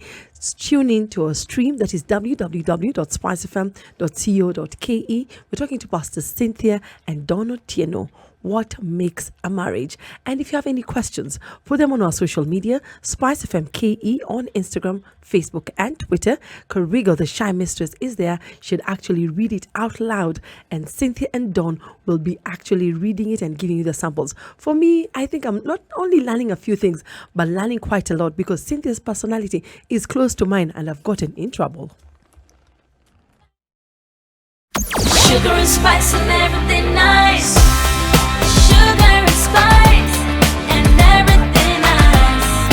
tune in to our stream, that is www.spicefm.co.ke. We're talking to Pastor Cynthia and Don Otieno. What makes a marriage? And if you have any questions, put them on our social media, SpiceFM KE on Instagram, Facebook, and Twitter. Karigo, the shy mistress, is there. She'd actually read it out loud, and Cynthia and Dawn will be actually reading it and giving you the samples. For me, I think I'm not only learning a few things, but learning quite a lot, because Cynthia's personality is close to mine, and I've gotten in trouble. Sugar and spice and everything nice. Sugar and spice and everything nice.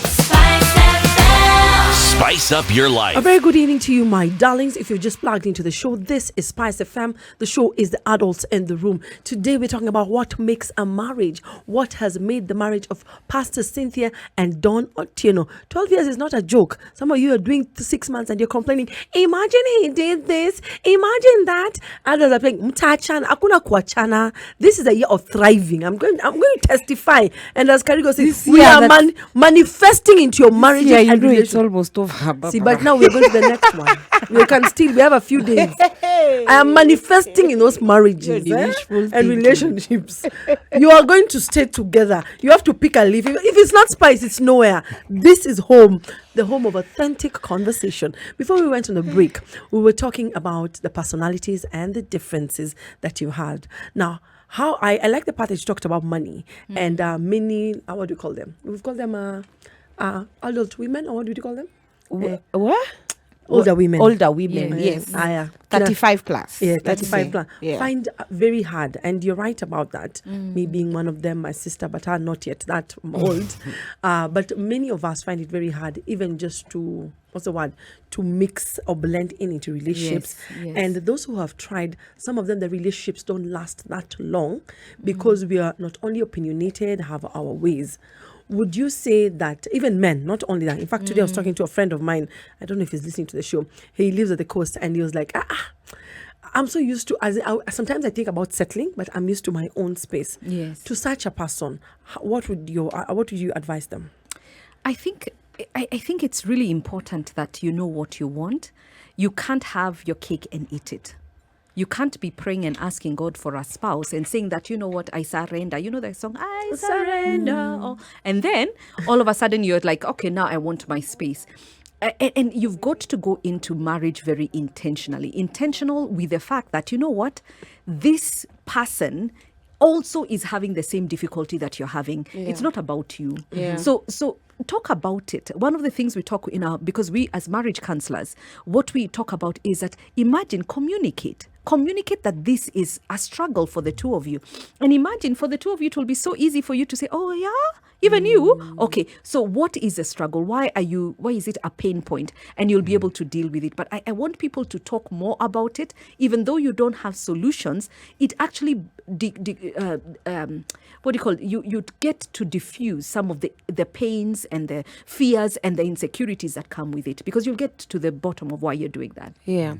SpiceFM. Spice up your life. A very good evening to you, my darlings. If you've just plugged into the show, this is SpiceFM. The show is the adults in the room. Today we're talking about what makes a marriage, what has made the marriage of Pastor Cynthia and Don Otieno. 12 years is not a joke. Some of you are doing 6 months and you're complaining, imagine he did this, imagine that. Others are saying, mtachana, akuna kuachana. This is a year of thriving. I'm going to testify. And as Karigo says, we are manifesting into your marriage Yeah, you and know it's relationship. almost over. See, but now we're going to the next one. We have a few days. I am manifesting in those marriages and relationships. You are going to stay together. You have to pick a leaf. If it's not Spice, it's nowhere. This is home, the home of authentic conversation. Before we went on the break, we were talking about the personalities and the differences that you had. Now, how I like the part that you talked about money and many, what do you call them? We've called them adult women, or what do you call them? What? Older women. Older women, Yes. yes. 35 plus. Yeah, let's 35 say. plus. Yeah. Find very hard. And you're right about that. Me being one of them, my sister, but I'm not yet that old. But many of us find it very hard, even just to, to mix or blend into relationships. Yes. And those who have tried, some of them, the relationships don't last that long because we are not only opinionated, have our ways. Would you say that even men, not only that, in fact, today I was talking to a friend of mine, I don't know if he's listening to the show, he lives at the coast, and he was like, I'm so used to, sometimes I think about settling, but I'm used to my own space. Yes. To such a person, what would you advise them? I think it's really important that you know what you want. You can't have your cake and eat it. You can't be praying and asking God for a spouse and saying that, you know what, I surrender. You know that song, I surrender. Oh. And then all of a sudden you're like, okay, now I want my space. And you've got to go into marriage very intentionally. Intentional with the fact that, you know what, this person also is having the same difficulty that you're having. Yeah. It's not about you. Yeah. So talk about it. One of the things we talk because we as marriage counselors, what we talk about is that imagine, communicate that this is a struggle for the two of you. And imagine for the two of you, it will be so easy for you to say, oh yeah, even you? Okay, so what is a struggle? Why is it a pain point? And you'll be able to deal with it. But I want people to talk more about it. Even though you don't have solutions, it actually, you get to diffuse some of the pains and the fears and the insecurities that come with it, because you'll get to the bottom of why you're doing that. Yeah.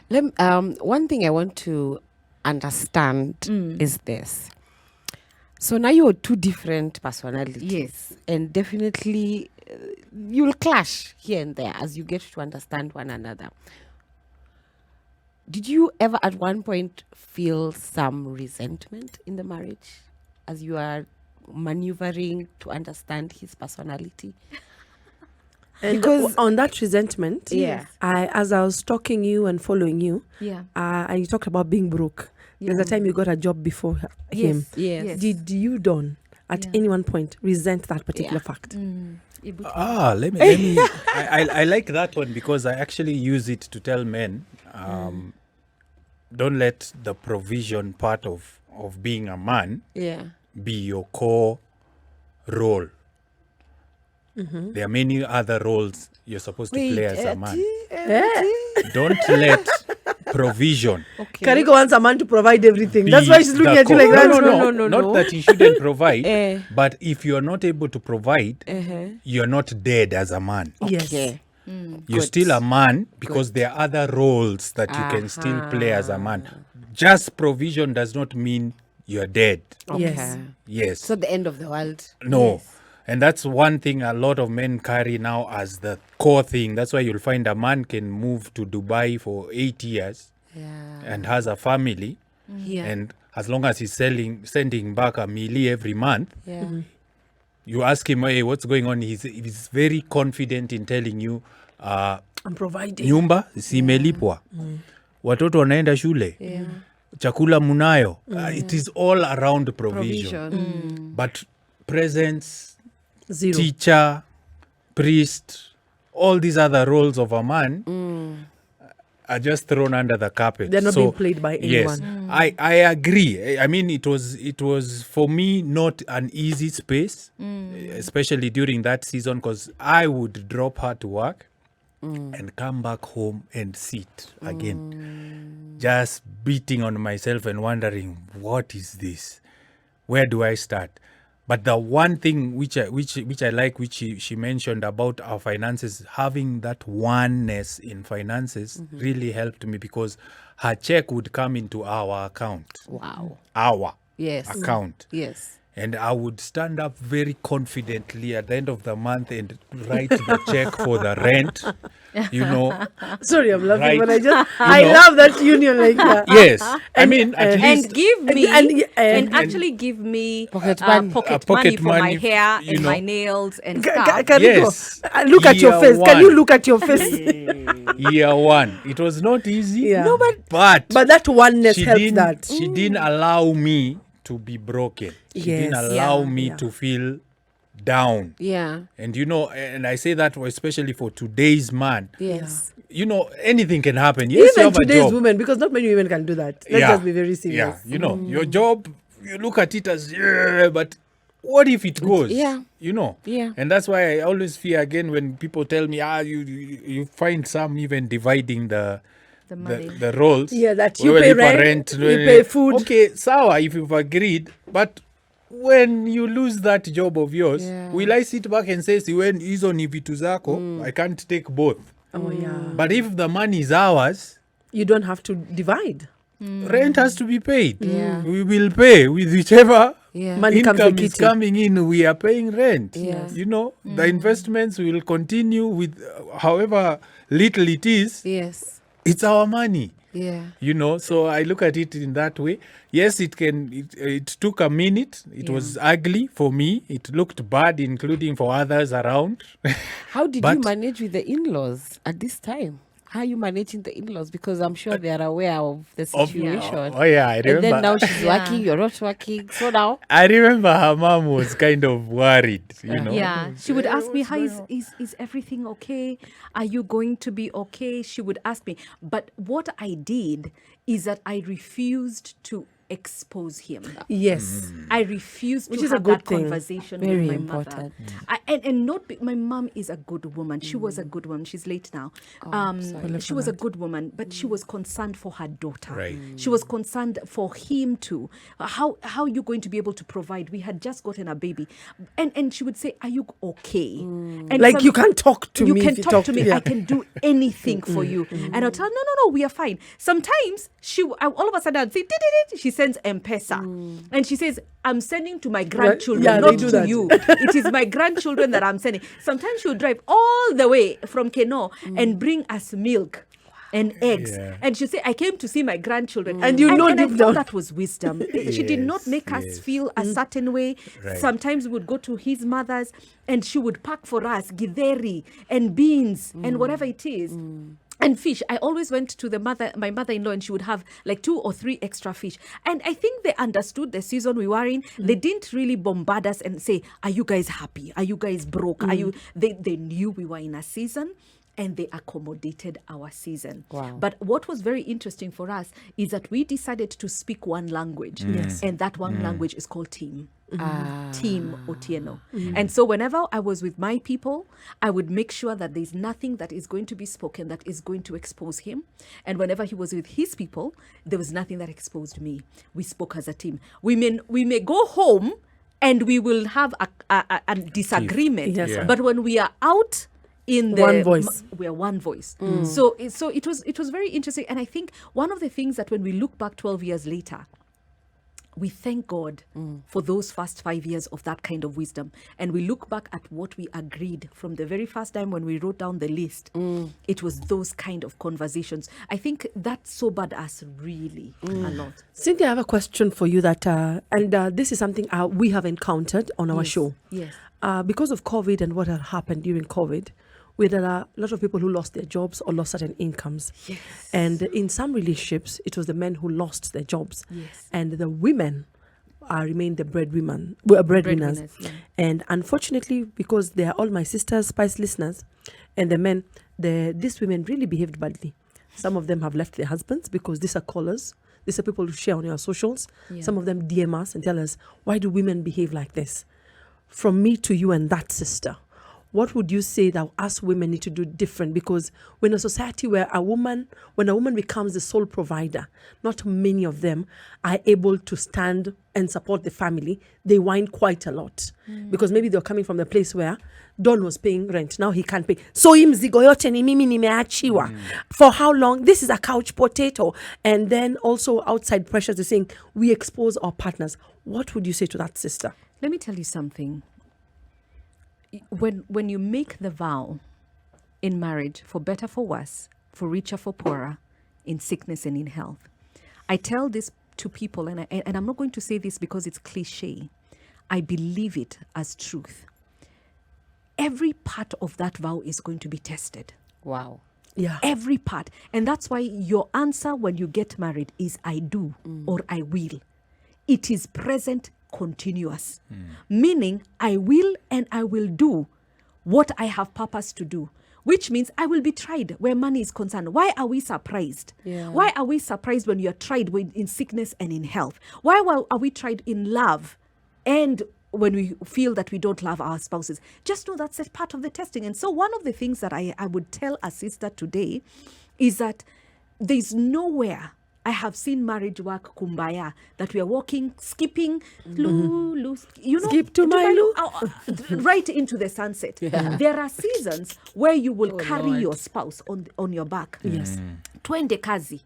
One thing I want to understand is this. So now you're two different personalities. Yes. And definitely you'll clash here and there as you get to understand one another. Did you ever at one point feel some resentment in the marriage as you are maneuvering to understand his personality? And Because- on that resentment, Yeah. as I was stalking you and following you, Yeah. and you talked about being broke. There's a time you got a job before him. Yes. Did you, Don, at any one point resent that particular fact? Let me. I like that one because I actually use it to tell men, don't let the provision part of being a man Yeah. be your core role. There are many other roles you're supposed to play as a man. Don't let provision. Kariko wants a man to provide everything. be That's why she's looking the at you core. like that. No. Not that you shouldn't provide, Eh. but if you're not able to provide, you're not dead as a man. Yes. Okay. You're Good. still a man because there are other roles that you can still play as a man. Just provision does not mean you're dead. Yes. Yes. So the end of the world. No. And that's one thing a lot of men carry now as the core thing. That's why you'll find a man can move to Dubai for 8 years and has a family. Yeah. And as long as he's sending back a milli every month, Yeah. you ask him, hey, what's going on? He's very confident in telling you, I'm providing. nyumba simelipwa, watoto wanaenda shule, chakula munayo. It is all around provision. But presence, Zero. teacher, priest, all these other roles of a man are just thrown under the carpet. They're not being played by Yes, anyone. I agree. I mean, it was for me not an easy space, especially during that season, because I would drop her to work and come back home and sit again, just beating on myself and wondering, what is this? Where do I start? But the one thing which I like, which she mentioned about our finances, having that oneness in finances really helped me, because her check would come into our account. Wow. Our Yes. account. Yes. And I would stand up very confidently at the end of the month and write the check for the rent, Sorry, I'm laughing, Right. but I know. love that union like that. Yes. I mean, at least And give me and- actually give me Pocket money. pocket Pocket money for my money, hair you and know. my nails and Ka- stuff. Kariko, Yes. look at your Year face. Can you one. look at your face? year one, it was not easy. Yeah. No, but But that oneness helps didn't, that. she didn't allow me to be broken. She didn't Yes. allow Yeah, me yeah. to feel down. Yeah. And and I say that especially for today's man. Yes. Anything can happen. Yes, you Even have a today's job. women, because not many women can do that. Let's just be very serious. Yeah, your job, you look at it as, but what if it goes? Yeah. Yeah. And that's why I always fear again when people tell me, you find some even dividing the money. the roles. Yeah, that you Wewe pay lipa rent, you pay food. Okay, sawa, if you've agreed, but when you lose that job of yours, Yeah. will I sit back and say, when hizo ni vitu zako, I can't take both. Oh, yeah. But if the money is ours, You don't have to divide. rent has to be paid. Yeah. We will pay with whichever Yeah. Money comes income the is kitty. coming in. We are paying rent. Yes. The investments will continue with however little it is. Yes. It's our money. Yeah. So I look at it in that way. Yes, it took a minute. It was ugly for me. It looked bad, including for others around. How did you But- manage with the in-laws at this time? how are you managing the in-laws? Because I'm sure they are aware of the situation. I remember. And then now she's Yeah. working, you're not working. So now, I remember her mom was kind of worried, you know. Yeah, she would ask me, what's "How going on?" is everything okay? Are you going to be okay?" She would ask me. But what I did is that I refused to expose him. Yes. I refused Which to is a have good that thing. conversation Very with my important. mother. And not my mom is a good woman. She was a good woman. She's late now. She was a good woman, but she was concerned for her daughter. Right. She was concerned for him too. How are you going to be able to provide? We had just gotten a baby, and she would say, "Are you okay?" And Like, you can talk to you me. can if you talk to me. Yeah. I can do anything for you. And I'll tell her, no, we are fine. Sometimes all of a sudden I'd say, she sends M-Pesa. And she says, "I'm sending to my grandchildren, yeah, they not do to that. you. It is my grandchildren that I'm sending." Sometimes she'll drive all the way from Keno and bring us milk and eggs. Yeah. And she'll say, "I came to see my grandchildren." And you know and I deep thought down. that was wisdom. She did not Yes, make us yes. feel a certain way. Right. Sometimes we would go to his mother's and she would pack for us githeri and beans and whatever it is. And fish. I always went to my mother-in-law, and she would have like 2 or 3 extra fish. And I think they understood the season we were in. They didn't really bombard us and say, "Are you guys happy? Are you guys broke? Are you?" They knew we were in a season, and they accommodated our season. Wow. But what was very interesting for us is that we decided to speak one language. Yes. And that one language is called team. Ah. Team Otieno. And so whenever I was with my people, I would make sure that there's nothing that is going to be spoken that is going to expose him. And whenever he was with his people, there was nothing that exposed me. We spoke as a team. We may go home and we will have a disagreement. Yes. Yeah. But when we are out in the One voice. we are one voice. So it was very interesting. And I think one of the things that when we look back 12 years later, we thank God for those first 5 years of that kind of wisdom. And we look back at what we agreed from the very first time when we wrote down the list. It was those kind of conversations. I think that sobered us really a lot. Cynthia, I have a question for you that, this is something we have encountered on our show. Yes. Because of COVID and what had happened during COVID, there are a lot of people who lost their jobs or lost certain incomes. Yes. And in some relationships, it was the men who lost their jobs. Yes. And the women remained the breadwinners. Yeah. And unfortunately, because they are all my sisters, Spice listeners, and the men, these women really behaved badly. Some of them have left their husbands because these are callers. These are people who share on your socials. Yeah. Some of them DM us and tell us, "Why do women behave like this?" From me to you and that sister, what would you say that us women need to do different? Because when a society when a woman becomes the sole provider, not many of them are able to stand and support the family. They whine quite a lot because maybe they're coming from the place where Don was paying rent. Now he can't pay. So mzigo yote ni mimi nimeachiwa. For how long? This is a couch potato. And then also outside pressures are saying we expose our partners. What would you say to that sister? Let me tell you something. When you make the vow in marriage, for better, for worse, for richer, for poorer, in sickness and in health, I tell this to people, and I'm not going to say this because it's cliche. I believe it as truth. Every part of that vow is going to be tested. Wow. Yeah. Every part. And that's why your answer when you get married is I do or I will. It is present continuous. Meaning I will and I will do what I have purpose to do. Which means I will be tried where money is concerned. Why are we surprised? Yeah. Why are we surprised when you are tried in sickness and in health? Why are we tried in love and when we feel that we don't love our spouses? Just know that's a part of the testing. And so one of the things that I would tell a sister today is that there's nowhere I have seen marriage work kumbaya, that we are walking, skipping, Skip to my loo. right into the sunset. There are seasons where you will carry your spouse on your back. Yes. Twende kazi.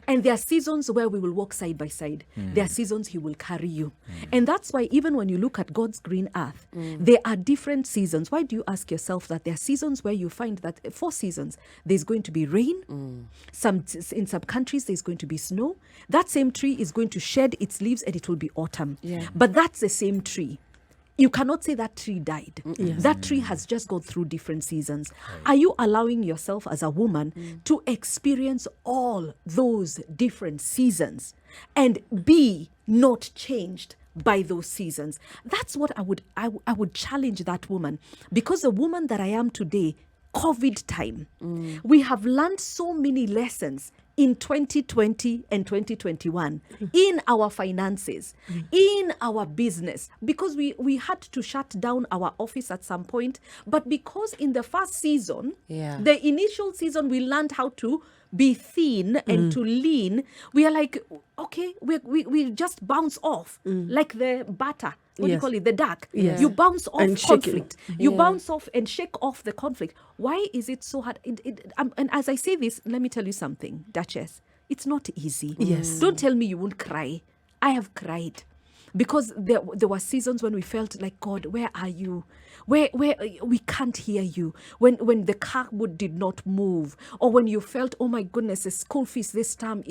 And there are seasons where we will walk side by side. There are seasons he will carry you. And that's why even when you look at God's green earth, there are different seasons. Why do you ask yourself that? There are seasons where you find that 4 seasons, there's going to be rain. In some countries, there's going to be snow. That same tree is going to shed its leaves and it will be autumn. Yeah. But that's the same tree. you cannot say that tree died. Yes. That tree has just gone through different seasons. Are you allowing yourself as a woman to experience all those different seasons and be not changed by those seasons? That's what I would challenge that woman, because the woman that I am today, COVID time, we have learned so many lessons in 2020 and 2021 in our finances, in our business, because we had to shut down our office at some point. But because in the first season, the initial season, we learned how to be thin and to lean. We are like, okay, we just bounce off like the batter. What do you Yes. call it? The duck. Yes. You bounce off And shake it. conflict. You bounce off and shake off the conflict. Why is it so hard? And as I say this, let me tell you something, Duchess. It's not easy. Yes. Don't tell me you won't cry. I have cried. Because there were seasons when we felt like, God, where are you? Where we can't hear you. When the car did not move, or when you felt, oh my goodness, the school fees this term,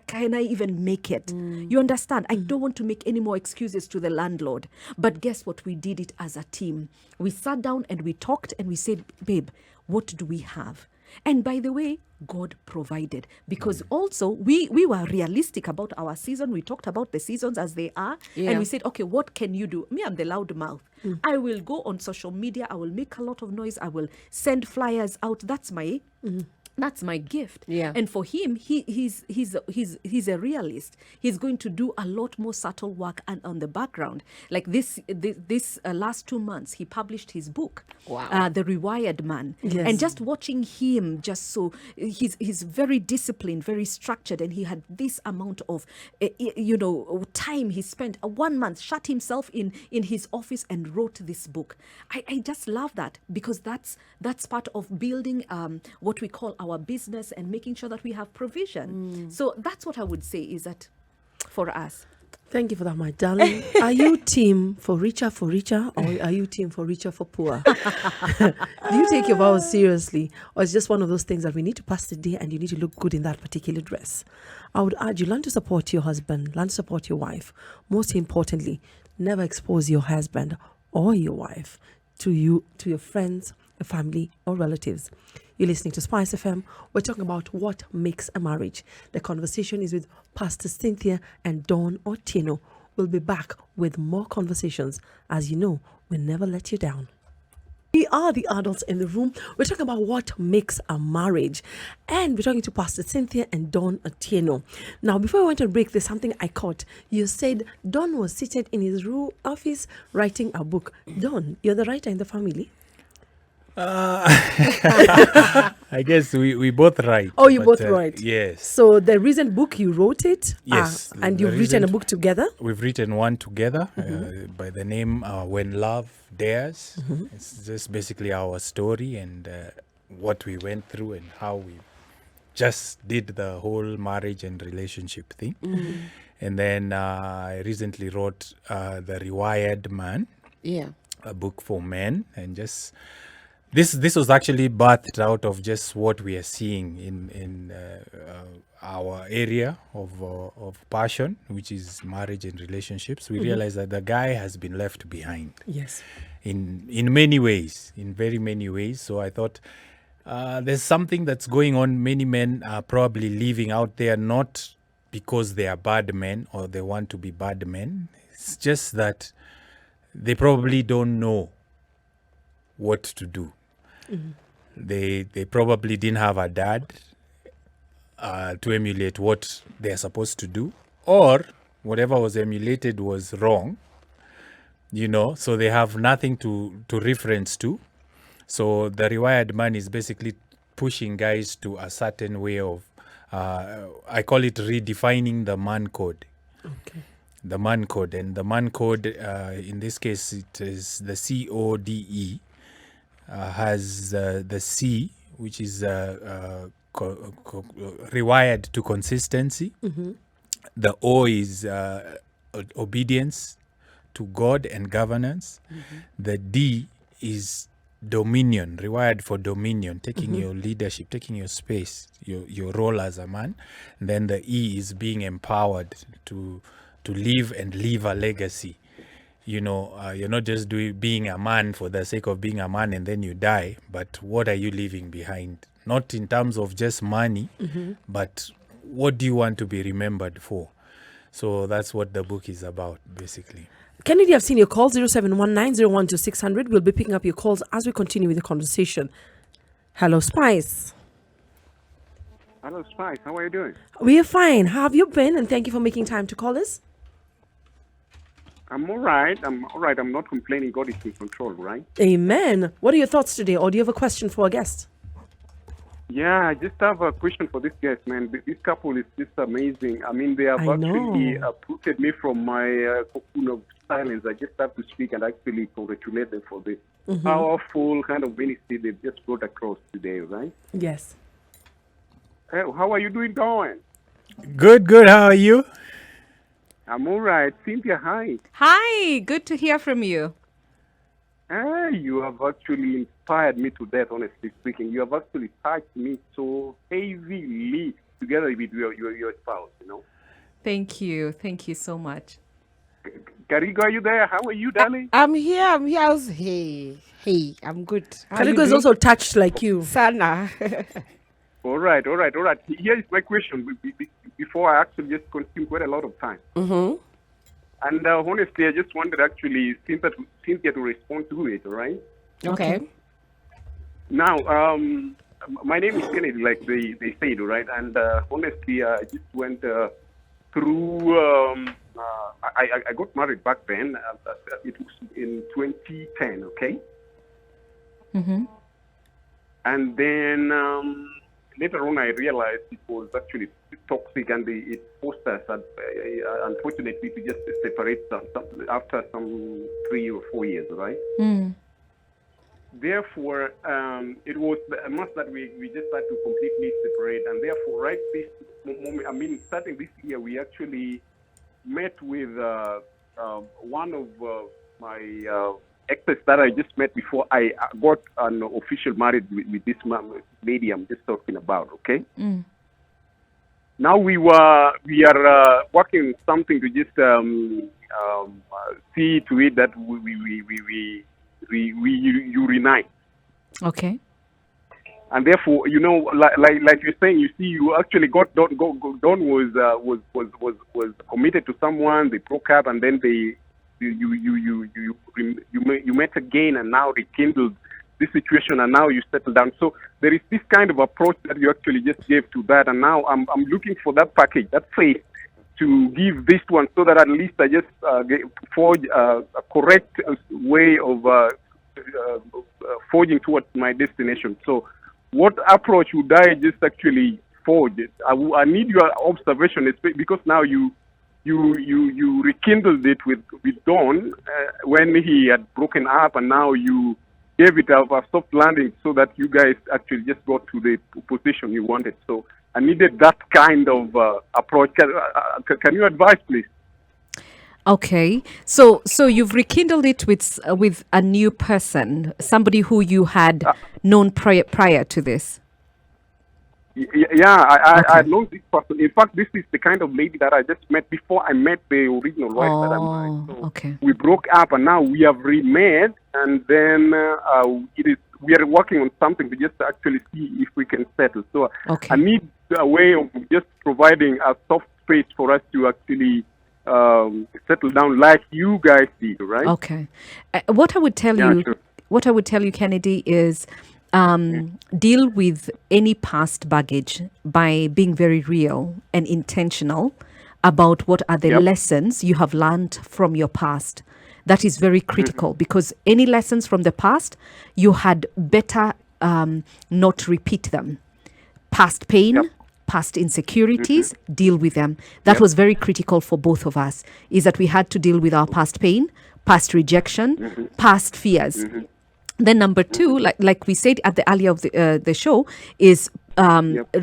can I even make it? You understand? I don't want to make any more excuses to the landlord. But guess what? We did it as a team. We sat down and we talked and we said, babe, what do we have? And by the way, God provided, because also we were realistic about our season. We talked about the seasons as they are, and we said, okay, what can you do? Me, I'm the loud mouth. I will go on social media. I will make a lot of noise. I will send flyers out. That's my gift. Yeah. And for him, he's a realist. He's going to do a lot more subtle work and on the background. Like this last 2 months, he published his book, The Rewired Man. Yes. And just watching him, just so he's very disciplined, very structured, and he had this amount of time he spent 1 month, shut himself in his office and wrote this book. I just love that, because that's part of building what we call our business and making sure that we have provision. So that's what I would say is that for us. Thank you for that, my darling. Are you team for richer, or are you team for richer, for poor? Do you take your vows seriously, or it's just one of those things that we need to pass the day and you need to look good in that particular dress? I would urge you, learn to support your husband, learn to support your wife. Most importantly, never expose your husband or your wife to your friends, your family, or relatives. You're listening to SpiceFM. We're talking about what makes a marriage. The conversation is with Pastor Cynthia and Dawn Otieno. We'll be back with more conversations. As you know, we'll never let you down. We are the adults in the room. We're talking about what makes a marriage. And we're talking to Pastor Cynthia and Dawn Otieno. Now, before we went on break, there's something I caught. You said Dawn was seated in his office writing a book. Dawn, you're the writer in the family? I guess we both write. Oh, you both write? Yes. So the recent book, you wrote it? Yes. And the you've written a recent- book together? We've written one together by the name When Love Dares. It's just basically our story and what we went through and how we just did the whole marriage and relationship thing. And then I recently wrote The Rewired Man, a book for men, and just this was actually birthed out of just what we are seeing in our area of passion, which is marriage and relationships. We realize that the guy has been left behind. Yes. In many ways, in very many ways. So I thought there's something that's going on. Many men are probably living out there not because they are bad men or they want to be bad men. It's just that they probably don't know what to do. They probably didn't have a dad to emulate what they're supposed to do, or whatever was emulated was wrong, so they have nothing to reference to. So the Rewired Man is basically pushing guys to a certain way of, I call it redefining the man code. Okay. The man code. And the man code, in this case, it is the CODE, has the C, which is rewired to consistency. The O is obedience to God and governance. The D is dominion, rewired for dominion, taking your leadership, taking your space, your role as a man. And then the E is being empowered to live and leave a legacy, you're not just being a man for the sake of being a man and then you die, but what are you leaving behind? Not in terms of just money, but what do you want to be remembered for? So that's what the book is about, basically. Kennedy, I've seen your call, 0719-012-600. We'll be picking up your calls as we continue with the conversation. Hello, Spice. Hello, Spice. How are you doing? We are fine. How have you been? And thank you for making time to call us. I'm all right. I'm not complaining. God is in control, right? Amen. What are your thoughts today? Or do you have a question for our guest? Yeah, I just have a question for this guest, man. This couple is just amazing. I mean, they have actually uprooted me from my cocoon of silence. I just have to speak and actually congratulate them for this powerful kind of ministry they've just brought across today, right? Yes. Hey, how are you doing, going? Good. How are you? I'm all right. Cynthia, hi. Hi, good to hear from you. You have actually inspired me to death, honestly speaking. You have actually touched me so heavily together with your spouse, Thank you so much. Karigo, are you there? How are you, darling? I'm here. Hey, I'm good. Kaligo is also touched like you. Sana. All right. Here is my question before I actually just consume quite a lot of time. And honestly, I just wanted actually Cynthia to respond to it, all right? Okay. Now, my name is Kennedy, like they said, all right? And honestly, I just went through, I got married back then. It was in 2010, okay? And then later on, I realized it was actually toxic, and it forced us, unfortunately, to just separate after some 3 or 4 years, right? Therefore, it was a must that we just had to completely separate, and therefore, right this moment, starting this year, we actually met with one of my exes that I just met before I got an official marriage with this lady I'm just talking about, okay? Now we are working on something to just see to it that we reunite. Okay. And therefore, like you're saying, you see, you actually got Don was committed to someone. They broke up, and then you met again, and now rekindled this situation, and now you settle down. So there is this kind of approach that you actually just gave to that, and now I'm looking for that package, that faith, to give this one, so that at least I just forge a correct way of forging towards my destination. So what approach would I just actually forge? I need your observation, because now you rekindled it with Don when he had broken up, and now you gave it a soft landing so that you guys actually just got to the position you wanted. So I needed that kind of approach. Can you advise, please? Okay, so you've rekindled it with a new person, somebody who you had known prior to this. Yeah, I know this person. In fact, this is the kind of lady that I just met before I met the original wife that I married. So okay. We broke up, and now we have remade, and then we are working on something to just actually see if we can settle. So I need a way of just providing a soft space for us to actually settle down, like you guys did, right? Okay. What I would tell you, Kennedy, is deal with any past baggage by being very real and intentional about what are the lessons you have learned from your past. That is very critical, because any lessons from the past, you had better not repeat them. Past pain, past insecurities, deal with them. That was very critical for both of us, is that we had to deal with our past pain, past rejection, past fears. Then number two, like we said at the earlier of the show, is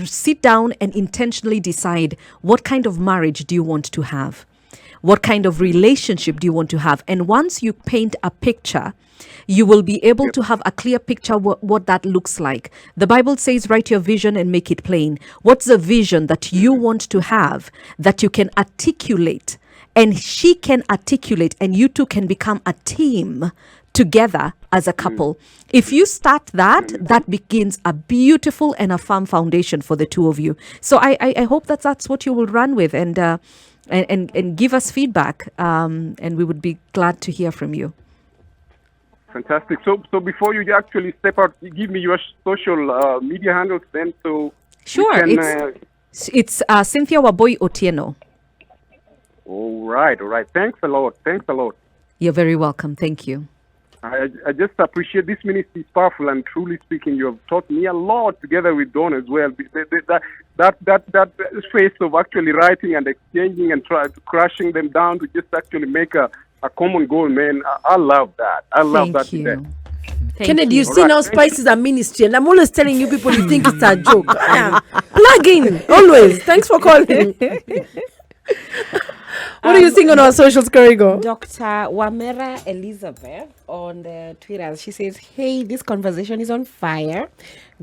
sit down and intentionally decide, what kind of marriage do you want to have? What kind of relationship do you want to have? And once you paint a picture, you will be able to have a clear picture what that looks like. The Bible says, write your vision and make it plain. What's the vision that you want to have that you can articulate and she can articulate, and you two can become a team together as a couple. If you start that begins a beautiful and a firm foundation for the two of you. So I hope that's what you will run with, and give us feedback, and we would be glad to hear from you. Fantastic. So before you actually step out, give me your social media handles then. So Sure, you can, it's Cynthia Waboy Otieno. All right. Thanks a lot. You're very welcome. Thank you. I just appreciate this ministry is powerful, and truly speaking, you have taught me a lot together with Dawn as well. That phase of actually writing and exchanging and crushing them down to just actually make a common goal, man. I love that. I love that. Thank you. Kennedy, you see now Spice is a ministry, and I'm always telling you people you think it's a joke. Plug in, always. Thanks for calling. What are you seeing on our socials, Karigo? Dr. Wamera Elizabeth on the Twitter. She says, hey, this conversation is on fire.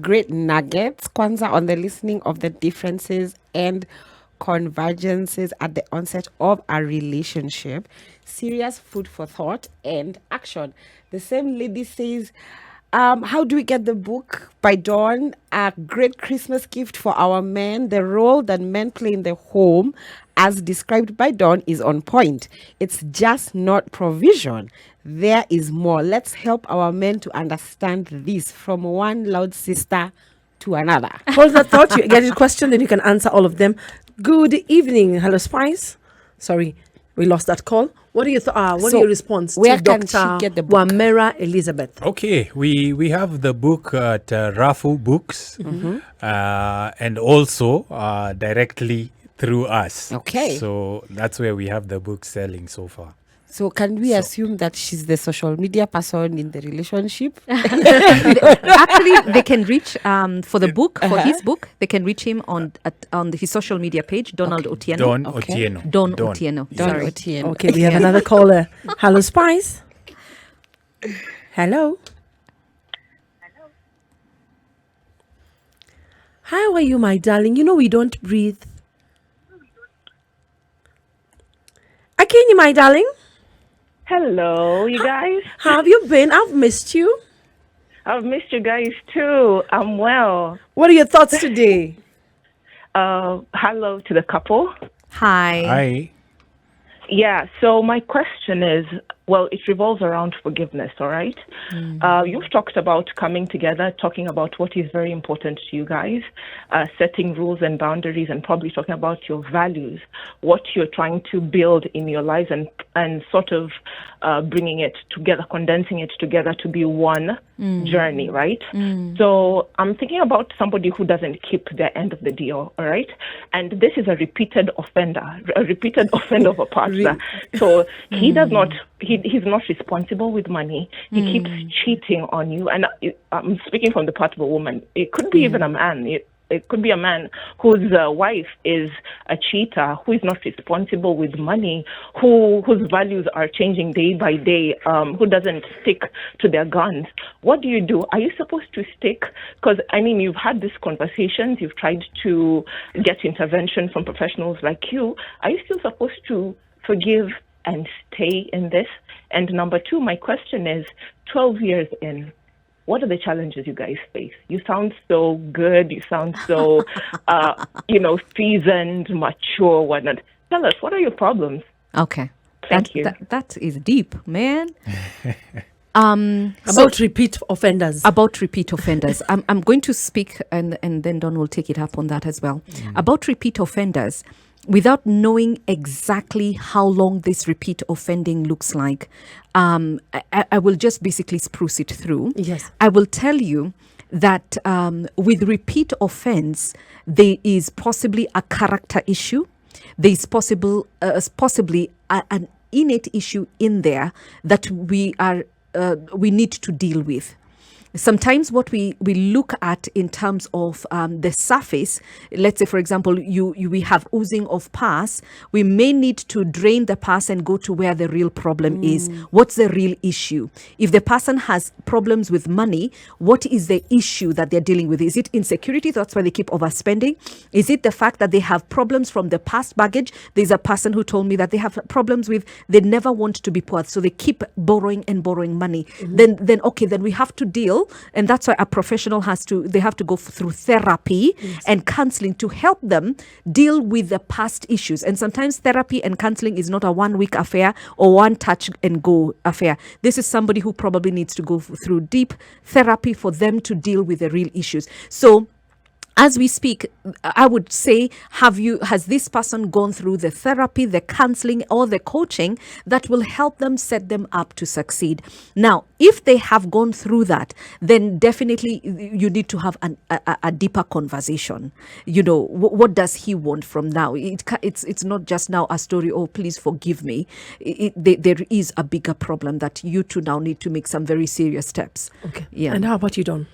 Great nuggets. Kwanzaa on the listening of the differences and convergences at the onset of a relationship. Serious food for thought and action. The same lady says, how do we get the book by Dawn? A great Christmas gift for our men. The role that men play in the home, as described by Dawn, is on point. It's just not provision. There is more. Let's help our men to understand this, from one loud sister to another. Hold that thought. You get a question, then you can answer all of them. Good evening. Hello, Spice. Sorry, we lost that call. What are your what are your response where to can Dr. she get the book? Wamera Elizabeth? Okay, we have the book at Rafu Books, and also directly through us. Okay. So that's where we have the book selling so far. So can we assume that she's the social media person in the relationship? Actually, they can reach for the book, for his book, they can reach him on his social media page, Donald Otieno. Don Okay. Otieno. Don Otieno. Don Sorry. Otieno. Okay, we have another caller. Hello, Spice. Hello. How are you, my darling? You know we don't breathe. Akinyi, my darling. Hello, you guys. How have you been? I've missed you. I've missed you guys too. I'm well. What are your thoughts today? Hello to the couple. Hi. Hi. Yeah, so my question is, well, it revolves around forgiveness, all right? You've talked about coming together, talking about what is very important to you guys, setting rules and boundaries, and probably talking about your values, what you're trying to build in your lives, and sort of bringing it together, condensing it together to be one journey, right? So I'm thinking about somebody who doesn't keep their end of the deal, all right? And this is a repeated offender of a partner. So he does not, he's not responsible with money. He keeps cheating on you. And I'm speaking from the part of a woman. It could be even a man. It could be a man whose wife is a cheater, who is not responsible with money, whose values are changing day by day, who doesn't stick to their guns. What do you do? Are you supposed to stick? Because, I mean, you've had these conversations, you've tried to get intervention from professionals like you. Are you still supposed to forgive and stay in this? And number two, my question is, 12 years in, what are the challenges you guys face? You sound so good. You sound so, seasoned, mature, whatnot. Tell us, what are your problems? Okay. Thank you. That is deep, man. About repeat offenders. About repeat offenders. I'm going to speak, and then Don will take it up on that as well. About repeat offenders, without knowing exactly how long this repeat offending looks like, I will just basically spruce it through. Yes. I will tell you that with repeat offense, there is possibly a character issue. There is possibly an innate issue in there that we need to deal with. sometimes what we look at in terms of the surface, let's say, for example, we have oozing of pus, we may need to drain the pus and go to where the real problem is. What's the real issue? If the person has problems with money, what is the issue that they're dealing with? Is it insecurity? That's why they keep overspending. Is it the fact that they have problems from the past baggage? There's a person who told me that they have problems with, they never want to be poor, so they keep borrowing and borrowing money. Then we have to deal, and that's why a professional they have to go through therapy and counseling to help them deal with the past issues. And sometimes therapy and counseling is not a 1 week affair or one touch and go affair. This is somebody who probably needs to go through deep therapy for them to deal with the real issues. So as we speak, I would say, has this person gone through the therapy, the counseling, or the coaching that will help them set them up to succeed? Now, if they have gone through that, then definitely you need to have a deeper conversation. What does he want from now? It's not just now a story, oh, please forgive me. There is a bigger problem that you two now need to make some very serious steps. Okay. Yeah. And how about you, Don?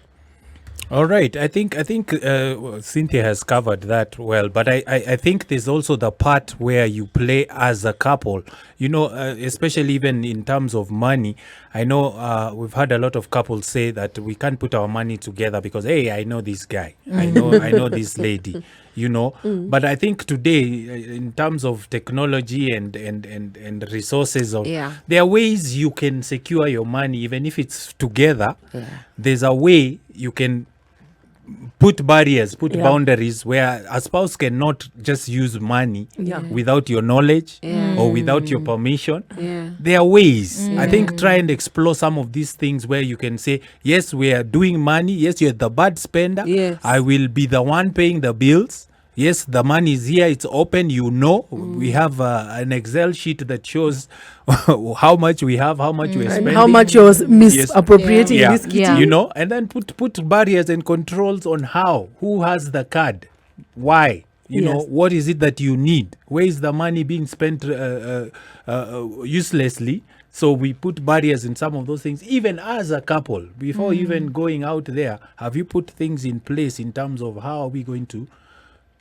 All right. I think Cynthia has covered that well, but I think there's also the part where you play as a couple, especially even in terms of money. I know we've had a lot of couples say that we can't put our money together because, hey, I know this guy, I know this lady, But I think today, in terms of technology and resources, there are ways you can secure your money, even if it's together. Yeah. There's a way you can put barriers, boundaries where a spouse cannot just use money without your knowledge or without your permission. Yeah. There are ways. I think try and explore some of these things where you can say, yes, we are doing money. Yes, you're the bad spender. Yes. I will be the one paying the bills. Yes, the money is here. It's open. We have an Excel sheet that shows how much we have, how much we're spending, and how much you're misappropriating this kitty. And then put barriers and controls on who has the card, why, what is it that you need, where is the money being spent uselessly. So we put barriers in some of those things, even as a couple, before even going out there. Have you put things in place in terms of how are we going to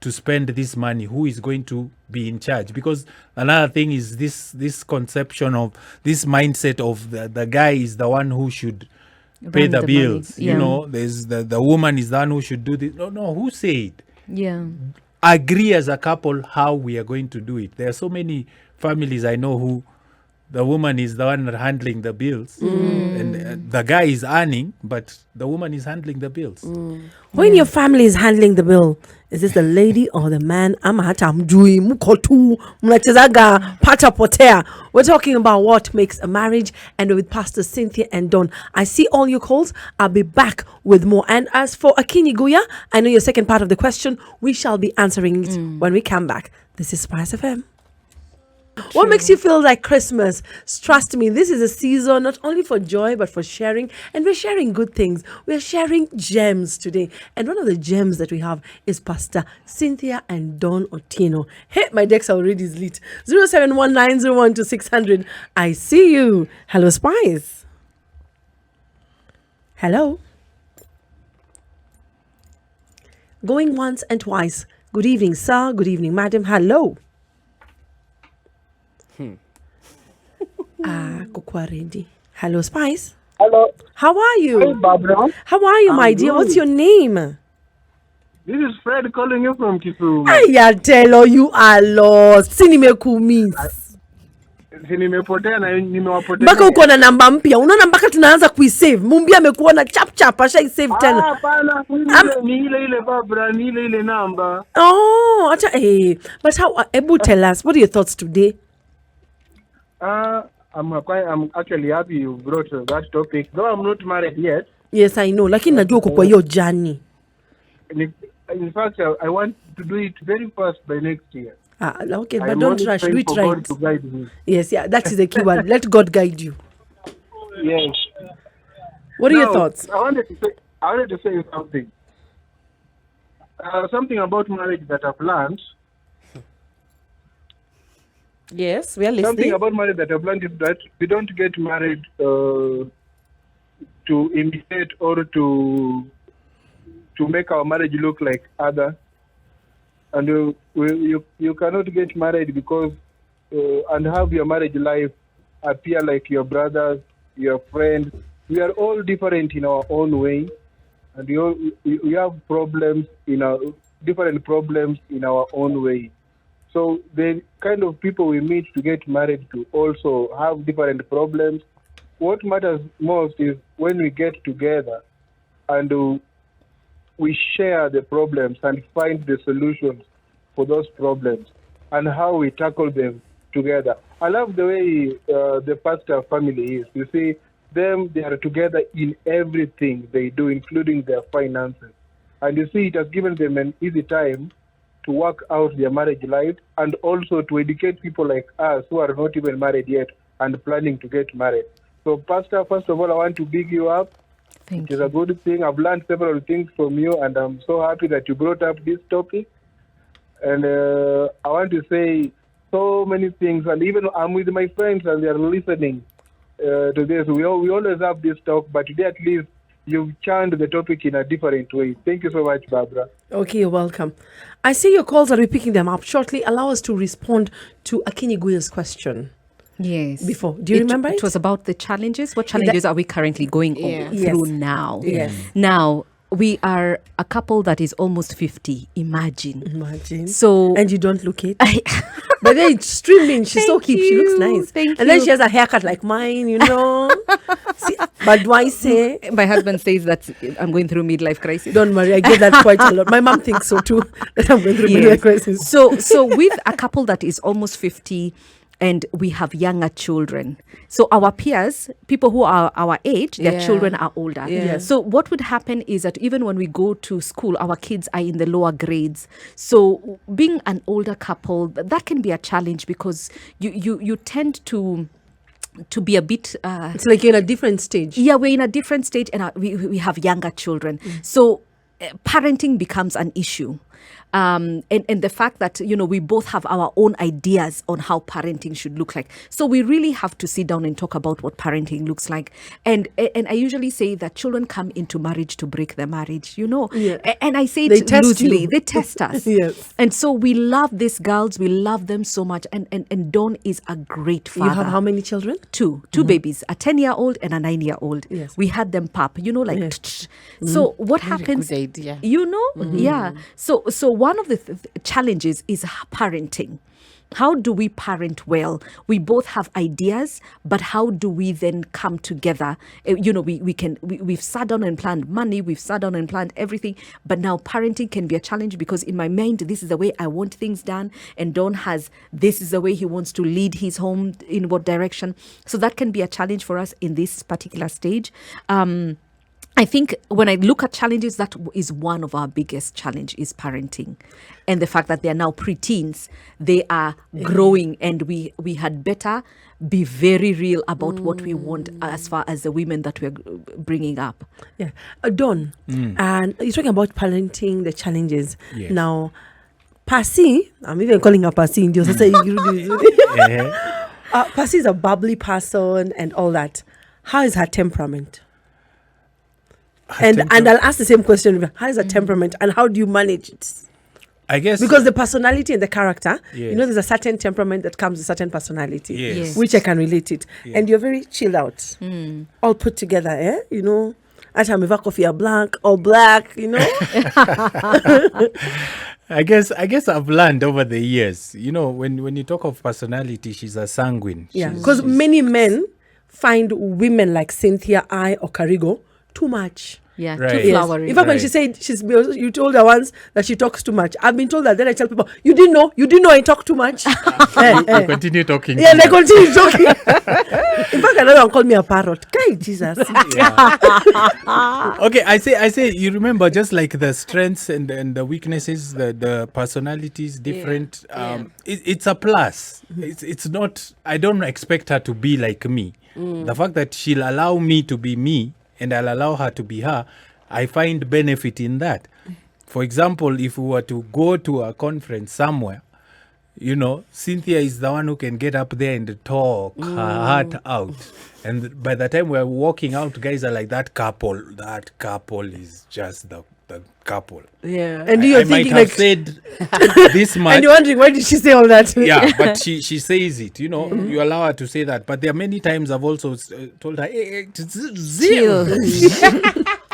spend this money? Who is going to be in charge? Because another thing is this conception of this mindset of the guy is the one who should pay the bills. There's the woman is the one who should do this. No, who said? Yeah. Agree as a couple how we are going to do it. There are so many families I know who the woman is the one handling the bills and the guy is earning, but the woman is handling the bills. When your family is handling the bill, is this the lady or the man? We're talking about what makes a marriage, and with Pastor Cynthia and Don. I see all your calls. I'll be back with more. And as for Akinyi Guya, I know your second part of the question. We shall be answering it when we come back. This is SpiceFM. What makes you feel like Christmas? Trust me, this is a season not only for joy but for sharing, and we're sharing good things. We're sharing gems today, and one of the gems that we have is Pastor Cynthia and Don Otieno. Hey, my decks are already lit. 0719012600. I see you. Hello, Spice. Hello. Going once and twice. Good evening, sir. Good evening, madam. Hello. Hello, Spice. Hello. How are you? Hey, Barbara. How are you, my dear? Good. What's your name? This is Fred calling you from Kisumu. I tell you are lost. Sinimekumiss. Nimepotea na nimewapotea. Mpaka uko na namba mpya. Unaona mpaka tunaanza kuisave. Mumbi amekuona chap ashai save tena. Hapana, ni ile Barbara, ni ile namba. Oh, acha but how Ebu tell us, what are your thoughts today? I'm actually happy you brought that topic. Though I'm not married yet. Yes, I know. Lakini najua uko kwa hiyo journey. In fact, I want to do it very fast by next year. Okay, but don't rush. Do it right. God to guide me. Yes, that is the key word. Let God guide you. Yes. What are your thoughts? I wanted to say something. Something about marriage that I've learned. Yes, we are listening. Something about marriage that I've learned is that we don't get married to to imitate or to make our marriage look like others. And you cannot get married because and have your marriage life appear like your brothers, your friends. We are all different in our own way, and we have problems different problems in our own way. So the kind of people we meet to get married to also have different problems. What matters most is when we get together and we share the problems and find the solutions for those problems and how we tackle them together. I love the way the pastor family is. You see, they are together in everything they do, including their finances. And you see, it has given them an easy time to work out their marriage life and also to educate people like us who are not even married yet and planning to get married. So, Pastor, first of all, I want to big you up. Thank It is a good thing. I've learned several things from you, and I'm so happy that you brought up this topic. And I want to say so many things. And even I'm with my friends, and they are listening to this. We always have this talk, but today at least you've churned the topic in a different way. Thank you so much, Barbara. Okay, you're welcome. I see your calls. I'll be picking them up shortly. Allow us to respond to Akinyi Guya's question. Yes. Before. Do you remember it? It was about the challenges. What challenges are we currently going through now? Yes. Now, we are a couple that is almost 50. Imagine. So, and you don't look it. But then it's streaming. She's so cute. She looks nice. And then she has a haircut like mine, you know. See, but do I say? My husband says that I'm going through midlife crisis. Don't worry, I get that quite a lot. My mom thinks so too, that I'm going through midlife crisis. So with a couple that is almost 50, and we have younger children. So our peers, people who are our age, their children are older. Yeah. So what would happen is that even when we go to school, our kids are in the lower grades. So being an older couple, that can be a challenge because you tend to be a bit... it's like you're in a different stage. Yeah, we're in a different stage and we have younger children. So parenting becomes an issue. And the fact that, you know, we both have our own ideas on how parenting should look like. So we really have to sit down and talk about what parenting looks like. And I usually say that children come into marriage to break their marriage, you know. Yeah. And I say it loosely. They test us. Yes. And so we love these girls. We love them so much. And Don is a great father. You have how many children? Two babies, a 10-year-old and a 9-year-old. Yes. We had them pap, you know, like... So what happens... Good idea. You know? Yeah. So one of the challenges is parenting. How do we parent well? We both have ideas, but how do we then come together? You know, we've sat down and planned money, we've sat down and planned everything, but now parenting can be a challenge because in my mind, this is the way I want things done, and Don has, this is the way he wants to lead his home, in what direction. So that can be a challenge for us in this particular stage. I think when I look at challenges, that is one of our biggest challenge is parenting. And the fact that they are now preteens, they are growing, and we had better be very real about what we want as far as the women that we're bringing up. Yeah. Don, and you're talking about parenting, the challenges. Yes. Now, Pasi, I'm even calling her Pasi. Pasi is a bubbly person and all that. How is her temperament? And I'll ask the same question. How is her temperament and how do you manage it? I guess because the personality and the character, yes. you know, there's a certain temperament that comes with a certain personality, yes. which I can relate it. Yeah. And you're very chilled out, all put together, eh? You know, at a coffee, a black, all black, you know. I guess I've learned over the years. You know, when you talk of personality, she's a sanguine. Yeah, because many men find women like Cynthia, or Karigo too much. Yeah, right. too flowery. In fact, when she said you told her once that she talks too much. I've been told that. Then I tell people, you didn't know I talk too much. You continue talking. Yeah, they continue talking. In fact, another one called me a parrot. Guy, Jesus. Okay, I say. You remember, just like the strengths and the weaknesses, the personalities different. It's a plus. It's not. I don't expect her to be like me. The fact that she'll allow me to be me, and I'll allow her to be her, I find benefit in that. For example, if we were to go to a conference somewhere, you know, Cynthia is the one who can get up there and talk her heart out. And by the time we're walking out, guys are like, that couple is just the couple. Yeah. And I you're might thinking have like, said this much. and you're wondering, why did she say all that? Yeah, but she says it, you know, you allow her to say that. But there are many times I've also told her, hey,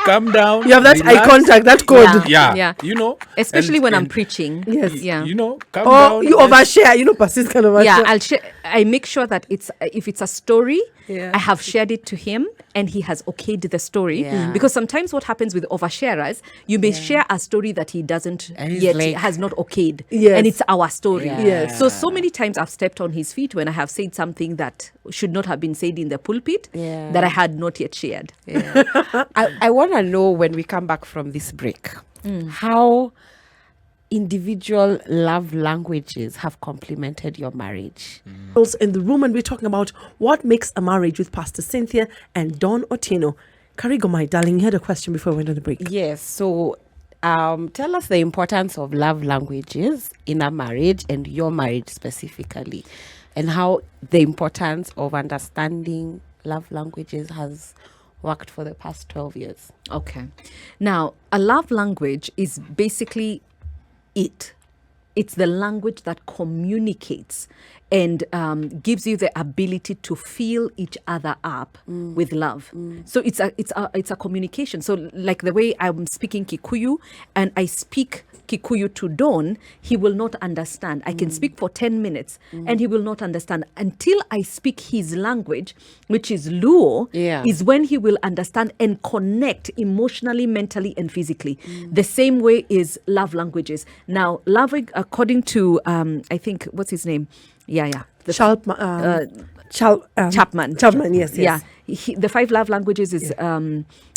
calm down. You have that eye relax. contact, that code. Yeah, you know. Especially and- when I'm and, preaching. Yes. Yeah. You know, calm Or down. you overshare, you know, persist kind of Yeah, overshare. I make sure that it's if it's a story, Yeah. I have shared it to him and he has okayed the story. Yeah. Because sometimes what happens with oversharers, you may share a story that he doesn't And he's yet like- has not okayed. Yes. And it's our story. Yeah. Yes. So many times I've stepped on his feet when I have said something that should not have been said in the pulpit Yeah. that I had not yet shared. I want to know, when we come back from this break, how individual love languages have complemented your marriage. In the room, and we're talking about what makes a marriage with Pastor Cynthia and Don Otieno. Karigo, my darling, you had a question before we went on the break. Yes, so tell us the importance of love languages in a marriage, and your marriage specifically, and how the importance of understanding love languages has worked for the past 12 years. Okay. Now, a love language is basically it's the language that communicates and gives you the ability to fill each other up with love. So it's a communication. So like the way I'm speaking Kikuyu and I speak Kikuyu to Don, he will not understand. I can speak for 10 minutes and he will not understand until I speak his language, which is Luo, is when he will understand and connect emotionally, mentally, and physically. The same way is love languages. Now, love, according to, I think, what's his name? Chapman. Chapman, yes. Yeah. The 5 love languages is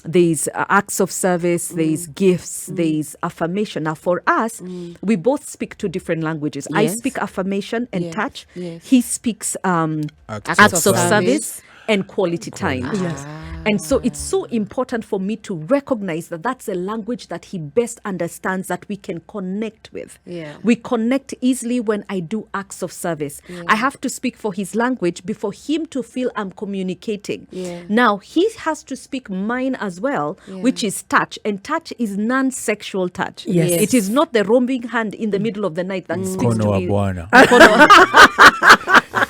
there's acts of service, there's gifts, there's affirmation. Now for us, we both speak 2 different languages. I speak affirmation and touch. He speaks acts of service and quality time. Yes. And so it's so important for me to recognize that that's a language that he best understands, that we can connect with. We connect easily when I do acts of service. I have to speak for his language before him to feel I'm communicating. Now, he has to speak mine as well, which is touch. And touch is non-sexual touch. Yes. It is not the roaming hand in the middle of the night that speaks to Mkono me. wa Bwana.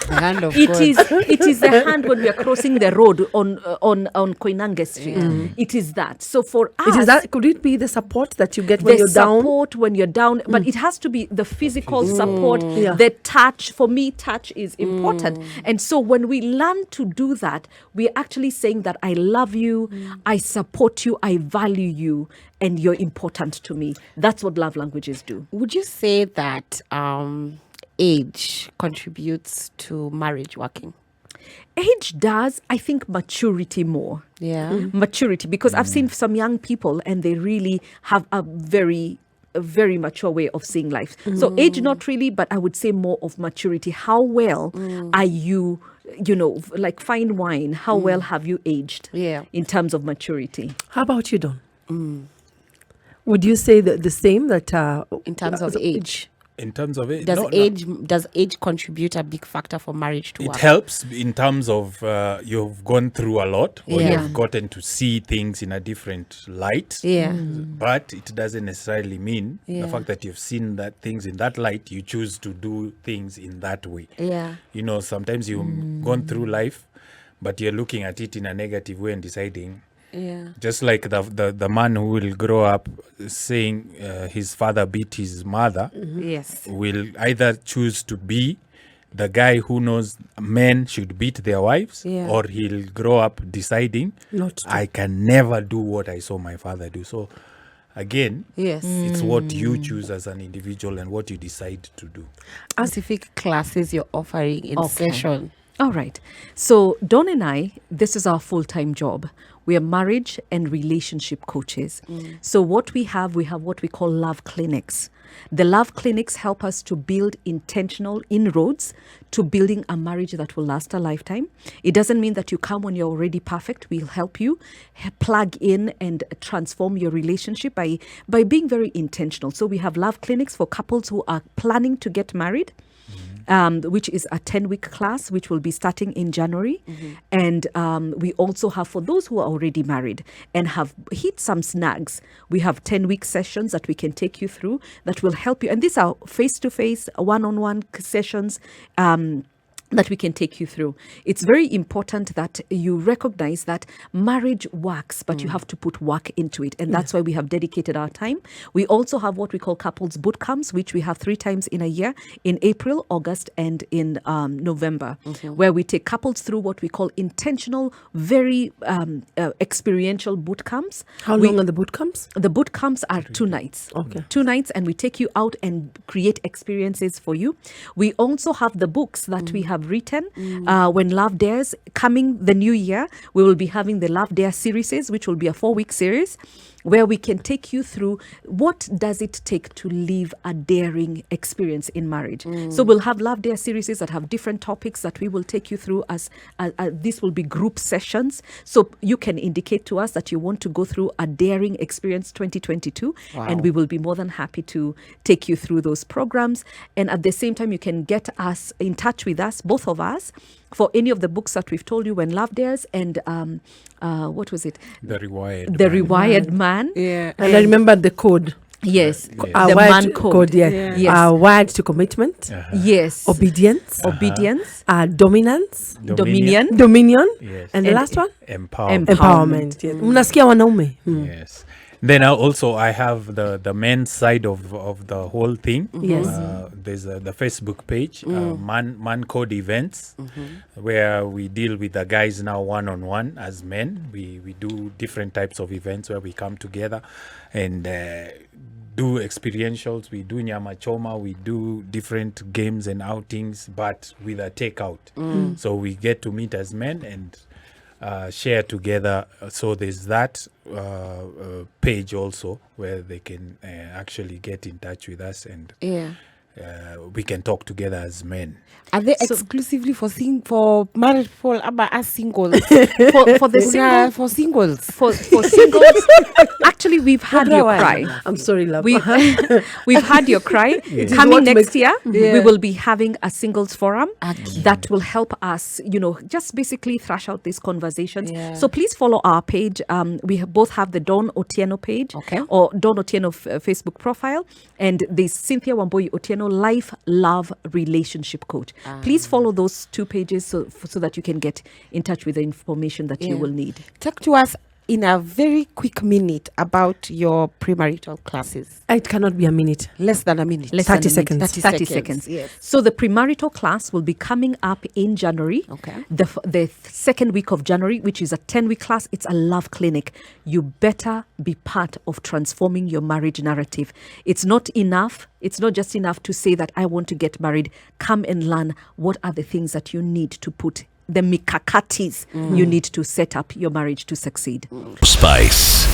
The hand of It God. is the hand when we are crossing the road on Koinange Street. It is that. So for us, It is that. Could it be the support that you get when the you're down? support when you're down, but it has to be the physical support, Yeah. the touch. For me, touch is important. And so when we learn to do that, we're actually saying that I love you, I support you, I value you, and you're important to me. That's what love languages do. Would you say that age contributes to marriage working? Age does, I think, maturity more. Maturity, because I've seen some young people and they really have a very mature way of seeing life. So age, not really, but I would say more of maturity. How well are you, like fine wine, how well have you aged in terms of maturity? How about you, Don? Would you say that the same, that In terms of age, In terms of it, does age contribute a big factor for marriage to it work? helps in terms of you've gone through a lot, or Yeah. you've gotten to see things in a different light. But it doesn't necessarily mean the fact that you've seen that things in that light, you choose to do things in that way. You know, sometimes you've gone through life, but you're looking at it in a negative way and deciding. Just like the man who will grow up saying his father beat his mother, will either choose to be the guy who knows men should beat their wives, or he'll grow up deciding, Not to. I can never do what I saw my father do. So again, it's what you choose as an individual and what you decide to do. Specific classes you're offering in session. All right. So Don and I, this is our full-time job. We are marriage and relationship coaches. So what we have what we call love clinics. The love clinics help us to build intentional inroads to building a marriage that will last a lifetime. It doesn't mean that you come when you're already perfect. We'll help you plug in and transform your relationship by being very intentional. So we have love clinics for couples who are planning to get married. which is a 10-week class, which will be starting in January. And we also have, for those who are already married and have hit some snags, we have 10-week sessions that we can take you through that will help you. And these are face-to-face, one-on-one sessions that we can take you through. It's very important that you recognize that marriage works, but you have to put work into it. And that's why we have dedicated our time. We also have what we call couples boot camps, which we have 3 times in a year, in April, August, and in November, where we take couples through what we call intentional, very experiential boot camps. How long are the boot camps? The boot camps are 2 nights. Okay. 2 nights, and we take you out and create experiences for you. We also have the books that we have written. When Love Dares, coming the new year, we will be having the Love Dare series, which will be a 4-week series, where we can take you through what does it take to live a daring experience in marriage. So we'll have Love Dare series that have different topics that we will take you through as this will be group sessions. So you can indicate to us that you want to go through a daring experience 2022, and we will be more than happy to take you through those programs. And at the same time, you can get us in touch with us, both of us, for any of the books that we've told you, When Love Dares and what was it? The Rewired. The Rewired Man. Yeah. And I remember the code. Yes. Yes. Our The word man code. Yes. Yes. Our word to commitment. Yes. Obedience. Obedience. Dominance. Dominion. Dominion. Yes. And the last one? Empowerment. Empowerment. Yes. Mnasikia wanaume. Yes. Then I have the men's side of the whole thing. Yes. There's the Facebook page, Man Code Events, where we deal with the guys now one-on-one as men. We do different types of events where we come together and do experientials. We do nyama choma. We do different games and outings, but with a takeout. So we get to meet as men and share together. So there's that page also where they can actually get in touch with us and we can talk together as men. Are they exclusively for married people, but as singles? For the single, For singles. for singles, actually, we've had your cry. I'm sorry, love. We've had your cry. is Coming what next makes- year, we will be having a singles forum that will help us, just basically thrash out these conversations. Yeah. So please follow our page. We both have the Dawn Otieno page, Okay. or Dawn Otieno Facebook profile, and there's Cynthia Wambui Otieno Life, Love, Relationship Coach. Please follow those 2 pages so that you can get in touch with the information that you will need. Talk to us in a very quick minute about your premarital classes. It cannot be a minute. Less than a minute. Less 30 than a minute. seconds. 30 seconds. Yes. So the premarital class will be coming up in January. Okay. The second week of January, which is a 10-week class. It's a love clinic. You better be part of transforming your marriage narrative. It's not enough. It's not just enough to say that I want to get married. Come and learn what are the things that you need to put, the mikakatis you need to set up your marriage to succeed. Spice.